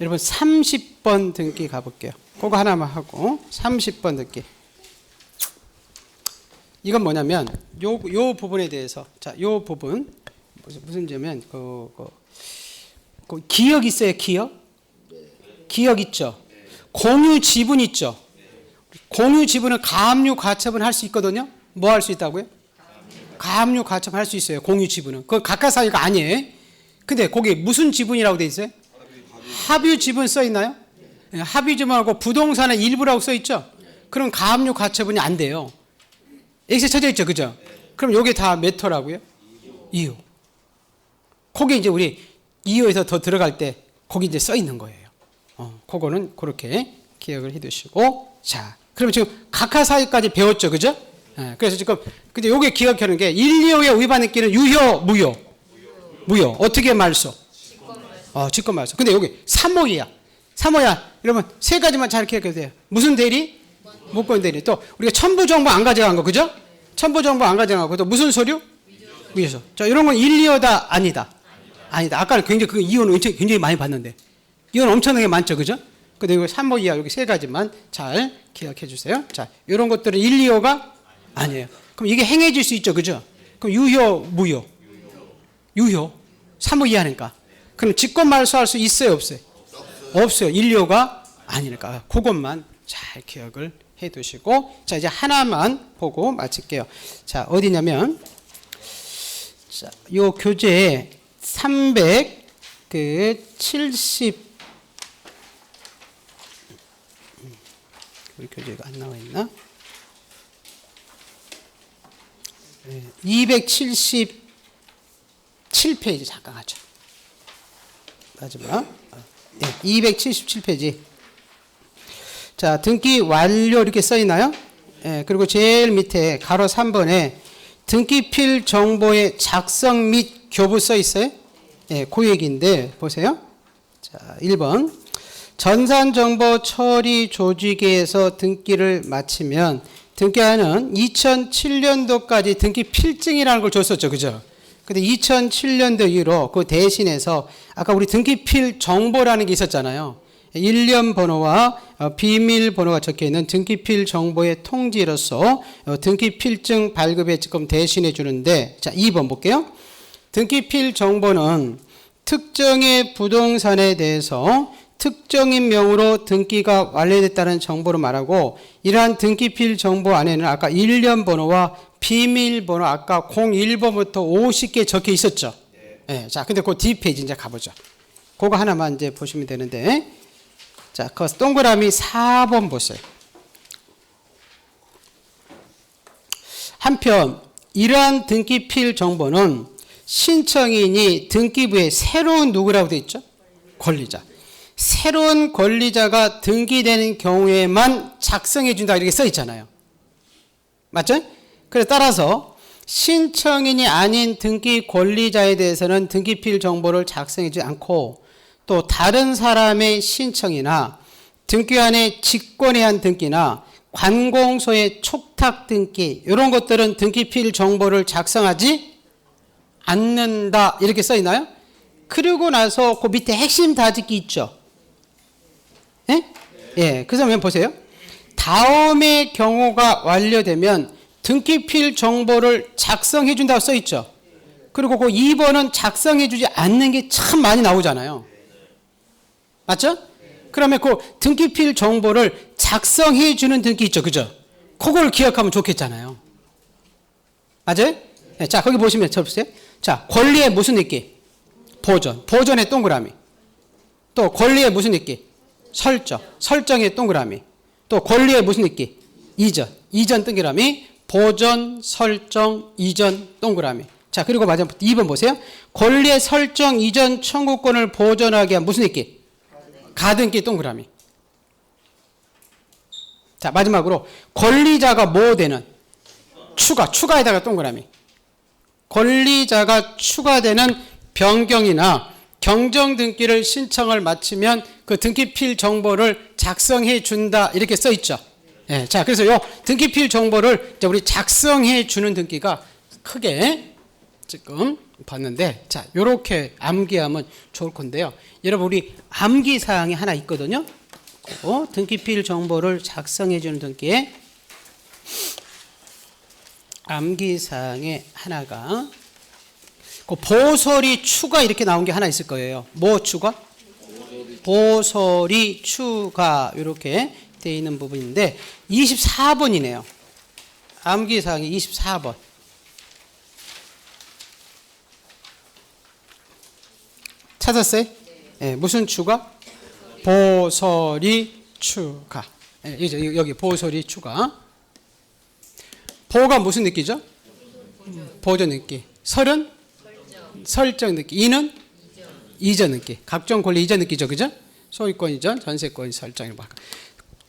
여러분 30번 등기 가볼게요. 그거 하나만 하고 30번 등기. 이건 뭐냐면 요 부분에 대해서, 자, 요 부분 무슨 점이면 그 기억 있어요? 기억 있죠. 공유 지분 있죠. 공유 지분은 가압류 가처분 할 수 있거든요. 뭐 할 수 있다고요? 가압류 가처분 할 수 있어요. 공유 지분은. 그건 각하사유가 아니에요. 근데 거기 무슨 지분이라고 돼 있어요? 합유 지분 써 있나요? 합유 지분하고 부동산의 일부라고 써 있죠. 그럼 가압류 가처분이 안 돼요. 엑셀 쳐져 있죠. 그죠? 그럼 요게 다 몇 호라고요? 2호. 거기 이제 우리 2호에서 더 들어갈 때 거기 이제 써 있는 거예요. 그거는 그렇게 기억을 해 두시고. 자, 그러면 지금 각하사유까지 배웠죠. 그죠? 그래서 지금 근데 요게 기억하는 게 1, 2호에 위반의 끼는 유효, 무효. 무효. 어떻게 말소? 직권 말소. 근데 여기 3호야. 3호야. 여러분 세 가지만 잘 기억해도 돼요. 무슨 대리? 무권 대리. 또 우리가 첨부 정보 안 가져간 거. 그죠? 첨부 정보 안 가져간 거. 또 무슨 서류? 위조. 자, 이런 건 1, 2호다. 아니다. 아니다. 아까는 굉장히 그 2호는 굉장히 많이 봤는데. 이건 엄청나게 많죠. 그죠? 근데 이거 3호 이하 여기 세 가지만 잘 기억해 주세요. 자, 이런 것들은 1, 2호가 아니에요. 그럼 이게 행해질 수 있죠. 그죠? 그럼 유효, 무효? 유효. 3호 이하니까. 그럼 직권 말소할 수 있어요? 없어요? 없어요. 1, 2호가 아니니까. 그것만 잘 기억을 해 두시고. 자, 이제 하나만 보고 마칠게요. 자, 어디냐면, 자, 요 교재 370, 우리 교재가 안 나와 있나? 277페이지 잠깐 하죠. 마지막. 277페이지. 자, 등기 완료 이렇게 써 있나요? 그리고 제일 밑에 가로 3번에 등기필 정보의 작성 및 교부 써 있어요? 그 얘기인데 보세요. 자, 1번. 전산정보 처리 조직에서 등기를 마치면 등기하는 2007년도까지 등기 필증이라는 걸 줬었죠. 그죠? 근데 2007년도 이후로 그 대신해서 아까 우리 등기필 정보라는 게 있었잖아요. 일련 번호와 비밀번호가 적혀 있는 등기필 정보의 통지로서 등기필증 발급에 지금 대신해 주는데, 자, 2번 볼게요. 등기필 정보는 특정의 부동산에 대해서 특정인 명으로 등기가 완료됐다는 정보를 말하고, 이러한 등기필 정보 안에는 아까 일련 번호와 비밀번호 아까 01번부터 50개 적혀 있었죠. 네. 자, 근데 그 뒷페이지 이제 가보죠. 그거 하나만 이제 보시면 되는데, 자, 그 동그라미 4번 보세요. 한편 이러한 등기필 정보는 신청인이 등기부에 새로운 누구라고 되어 있죠? 권리자. 새로운 권리자가 등기되는 경우에만 작성해 준다 이렇게 써 있잖아요. 맞죠? 그래서 따라서 신청인이 아닌 등기 권리자에 대해서는 등기필 정보를 작성해 주지 않고, 또 다른 사람의 신청이나 등기관의 직권에 의한 등기나 관공서의 촉탁 등기 이런 것들은 등기필 정보를 작성하지 않는다 이렇게 써 있나요? 그리고 나서 그 밑에 핵심 다짓기 있죠. 예? 예. 그래서 한번 보세요. 다음의 경우가 완료되면 등기필 정보를 작성해 준다고 써 있죠. 그리고 그 2번은 작성해 주지 않는 게 참 많이 나오잖아요. 맞죠? 그러면 그 등기필 정보를 작성해 주는 등기 있죠. 그죠? 그걸 기억하면 좋겠잖아요. 맞아요? 네, 자, 거기 보시면 쳐보세요. 자, 권리의 무슨 있기? 보전. 보전의 동그라미. 또 권리의 무슨 있기? 설정. 설정의 동그라미. 또 권리의 무슨 있기? 이전. 이전 동그라미. 보전, 설정, 이전 동그라미. 자, 그리고 마지막 2번 보세요. 권리의 설정, 이전 청구권을 보전하게 한 무슨 있기? 가등기 동그라미. 자, 마지막으로 권리자가 뭐 되는 추가에다가 동그라미. 권리자가 추가되는 변경이나 경정 등기를 신청을 마치면 그 등기필 정보를 작성해 준다 이렇게 써 있죠. 예, 자, 그래서 요 등기필 정보를 이제 우리 작성해 주는 등기가 크게 지금 봤는데, 자, 요렇게 암기하면 좋을 건데요. 여러분, 우리 암기 사항이 하나 있거든요. 등기필 정보를 작성해 주는 등기에 암기 사항에 하나가 그 보설이 추가 이렇게 나온 게 하나 있을 거예요. 뭐 추가? 보설이 추가 이렇게 되어 있는 부분인데 24번이네요. 암기 사항이 24번. 찾았어요? 네, 무슨 추가? 보설이 추가. 네, 여기 보설이 추가. 보가 무슨 느끼죠? 보조 느끼. 설은? 설정 느끼. 이는? 이전 느끼. 각종 권리 이전 느끼죠. 그죠? 소유권 이전, 전세권 설정.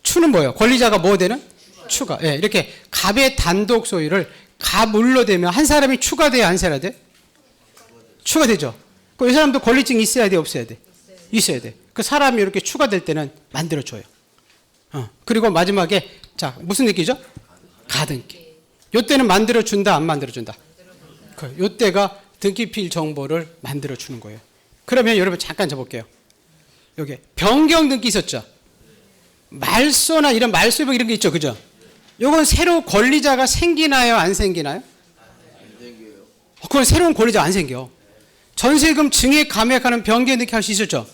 추는 뭐예요? 권리자가 뭐 되는? 추가. 예, 이렇게 갑의 단독 소유를 갑물로 되면 한 사람이 추가돼야 안 세야 돼? 추가되죠. 그 이 사람도 권리증이 있어야 돼, 없어야 돼? 있어야 돼. 그 사람이 이렇게 추가될 때는 만들어줘요. 그리고 마지막에 자, 무슨 느끼죠? 가등기. 요때는 만들어준다, 안 만들어준다? 요때가 등기필 정보를 만들어주는 거예요. 그러면 여러분 잠깐 접을게요. 여기 변경 등기 있었죠? 말소나 이런 말소협약 이런 게 있죠, 그죠? 요건 새로 권리자가 생기나요, 안 생기나요? 안 생겨요. 그건 새로운 권리자 안 생겨. 전세금 증액 감액하는 변경 등기 할 수 있었죠?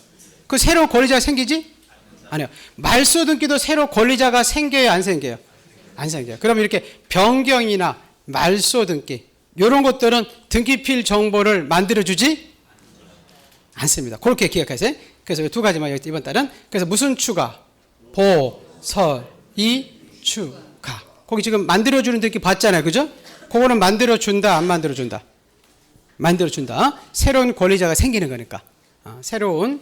그 새로 권리자가 생기지? 아니요. 말소 등기도 새로 권리자가 생겨요, 안 생겨요? 안 생겨요. 그럼 이렇게 변경이나 말소 등기 이런 것들은 등기필 정보를 만들어주지 않습니다. 그렇게 기억하세요. 그래서 두 가지만 이번 달은. 그래서 무슨 추가? 보, 설, 이, 추가. 거기 지금 만들어주는 등기 봤잖아요. 그죠? 그거는 만들어준다, 안 만들어준다? 만들어준다. 새로운 권리자가 생기는 거니까. 새로운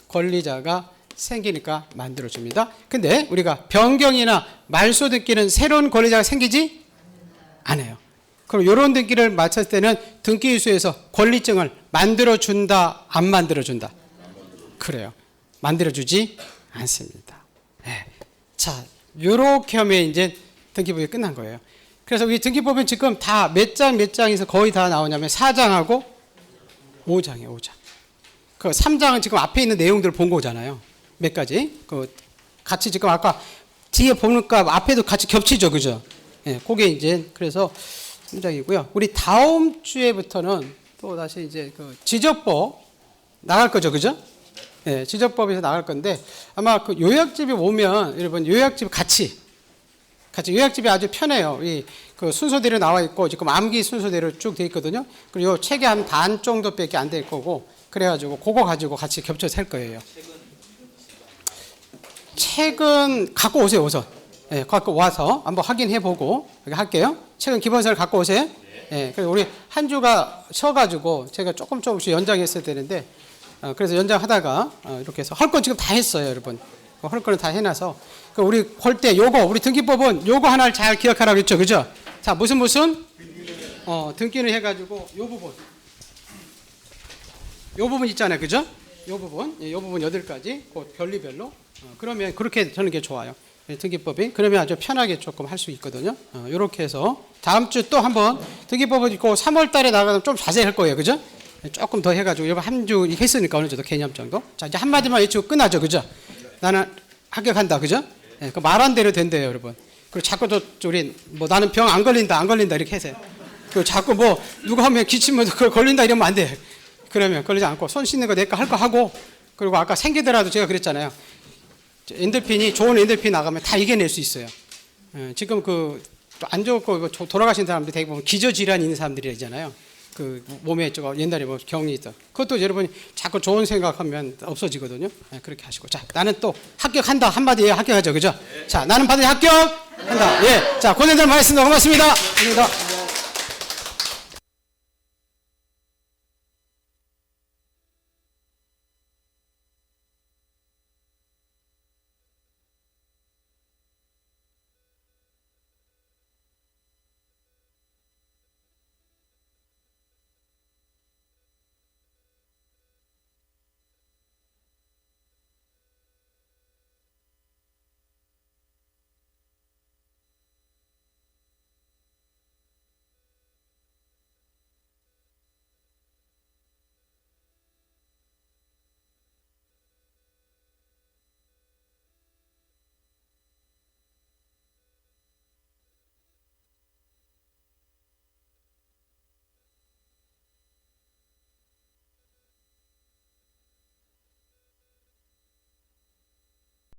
권리자가 생기니까 만들어줍니다. 근데 우리가 변경이나 말소 등기는 새로운 권리자가 생기지 않아요. 그럼 이런 등기를 마쳤을 때는 등기유수에서 권리증을 만들어준다, 안 만들어준다? 그래요. 만들어주지 않습니다. 네. 자, 요렇게 하면 이제 등기법이 끝난 거예요. 그래서 우리 등기법은 지금 다 몇 장에서 거의 다 나오냐면 4장하고 5장이에요, 5장. 그 3장은 지금 앞에 있는 내용들을 본 거잖아요. 몇 가지. 그 같이 지금 아까 뒤에 보니까 앞에도 같이 겹치죠, 그죠? 예, 그게 이제 그래서 3장이고요. 우리 다음 주에부터는 또 다시 이제 그 지적법 나갈 거죠, 그죠? 예, 지적법에서 나갈 건데 아마 그 요약집에 오면 여러분 요약집 같이 요약집이 아주 편해요. 그 순서대로 나와 있고 지금 암기 순서대로 쭉 돼 있거든요. 그리고 책에 한 단 정도밖에 안 될 거고 그래가지고 그거 가지고 같이 겹쳐서 할 거예요. 책은 갖고 오세요, 우선. 예, 갖고 와서 한번 확인해보고 여기 할게요. 책은 기본서를 갖고 오세요. 예, 그래서 우리 한 주가 쉬어가지고 제가 조금씩 연장했어야 되는데 그래서 연장하다가 이렇게 해서 할 건 지금 다 했어요, 여러분. 할 거는 다 해놔서 우리 할 때 요거 우리 등기법은 요거 하나를 잘 기억하라고 했죠, 그죠? 자, 무슨 등기를 해가지고 요 부분 있잖아요, 그죠? 요 부분 8가지 그 별리별로 그러면 그렇게 하는 게 좋아요. 등기법이 그러면 아주 편하게 조금 할 수 있거든요. 요렇게 해서 다음 주 또 한번 등기법을 있고 3월 달에 나가면 좀 자세히 할 거예요, 그죠? 조금 더 해가지고 이번 한 주 했으니까 어느 정도 개념 정도. 자, 이제 한마디만 외치고 끝나죠, 그죠? 나는 합격한다, 그죠? 예, 그 말한 대로 된대요, 여러분. 그리고 자꾸 우리 나는 병 안 걸린다 이렇게 하세요. 그 자꾸 누가 하면 기침해도 그걸 걸린다 이러면 안 돼. 그러면 걸리지 않고 손 씻는 거 내 거 할 거 하고 그리고 아까 생기더라도 제가 그랬잖아요. 엔돌핀이 좋은 엔돌핀 나가면 다 이겨낼 수 있어요. 예, 지금 안 좋고 돌아가신 사람들 대부분 기저질환이 있는 사람들이잖아요. 그 몸에 옛날에 경이 있다. 그것도 여러분이 자꾸 좋은 생각하면 없어지거든요. 네, 그렇게 하시고. 자, 나는 또 합격한다. 한마디에 합격하죠. 그죠? 자, 나는 반드시 합격한다. 예. 자, 고생들 많으셨습니다. 고맙습니다. 감사합니다.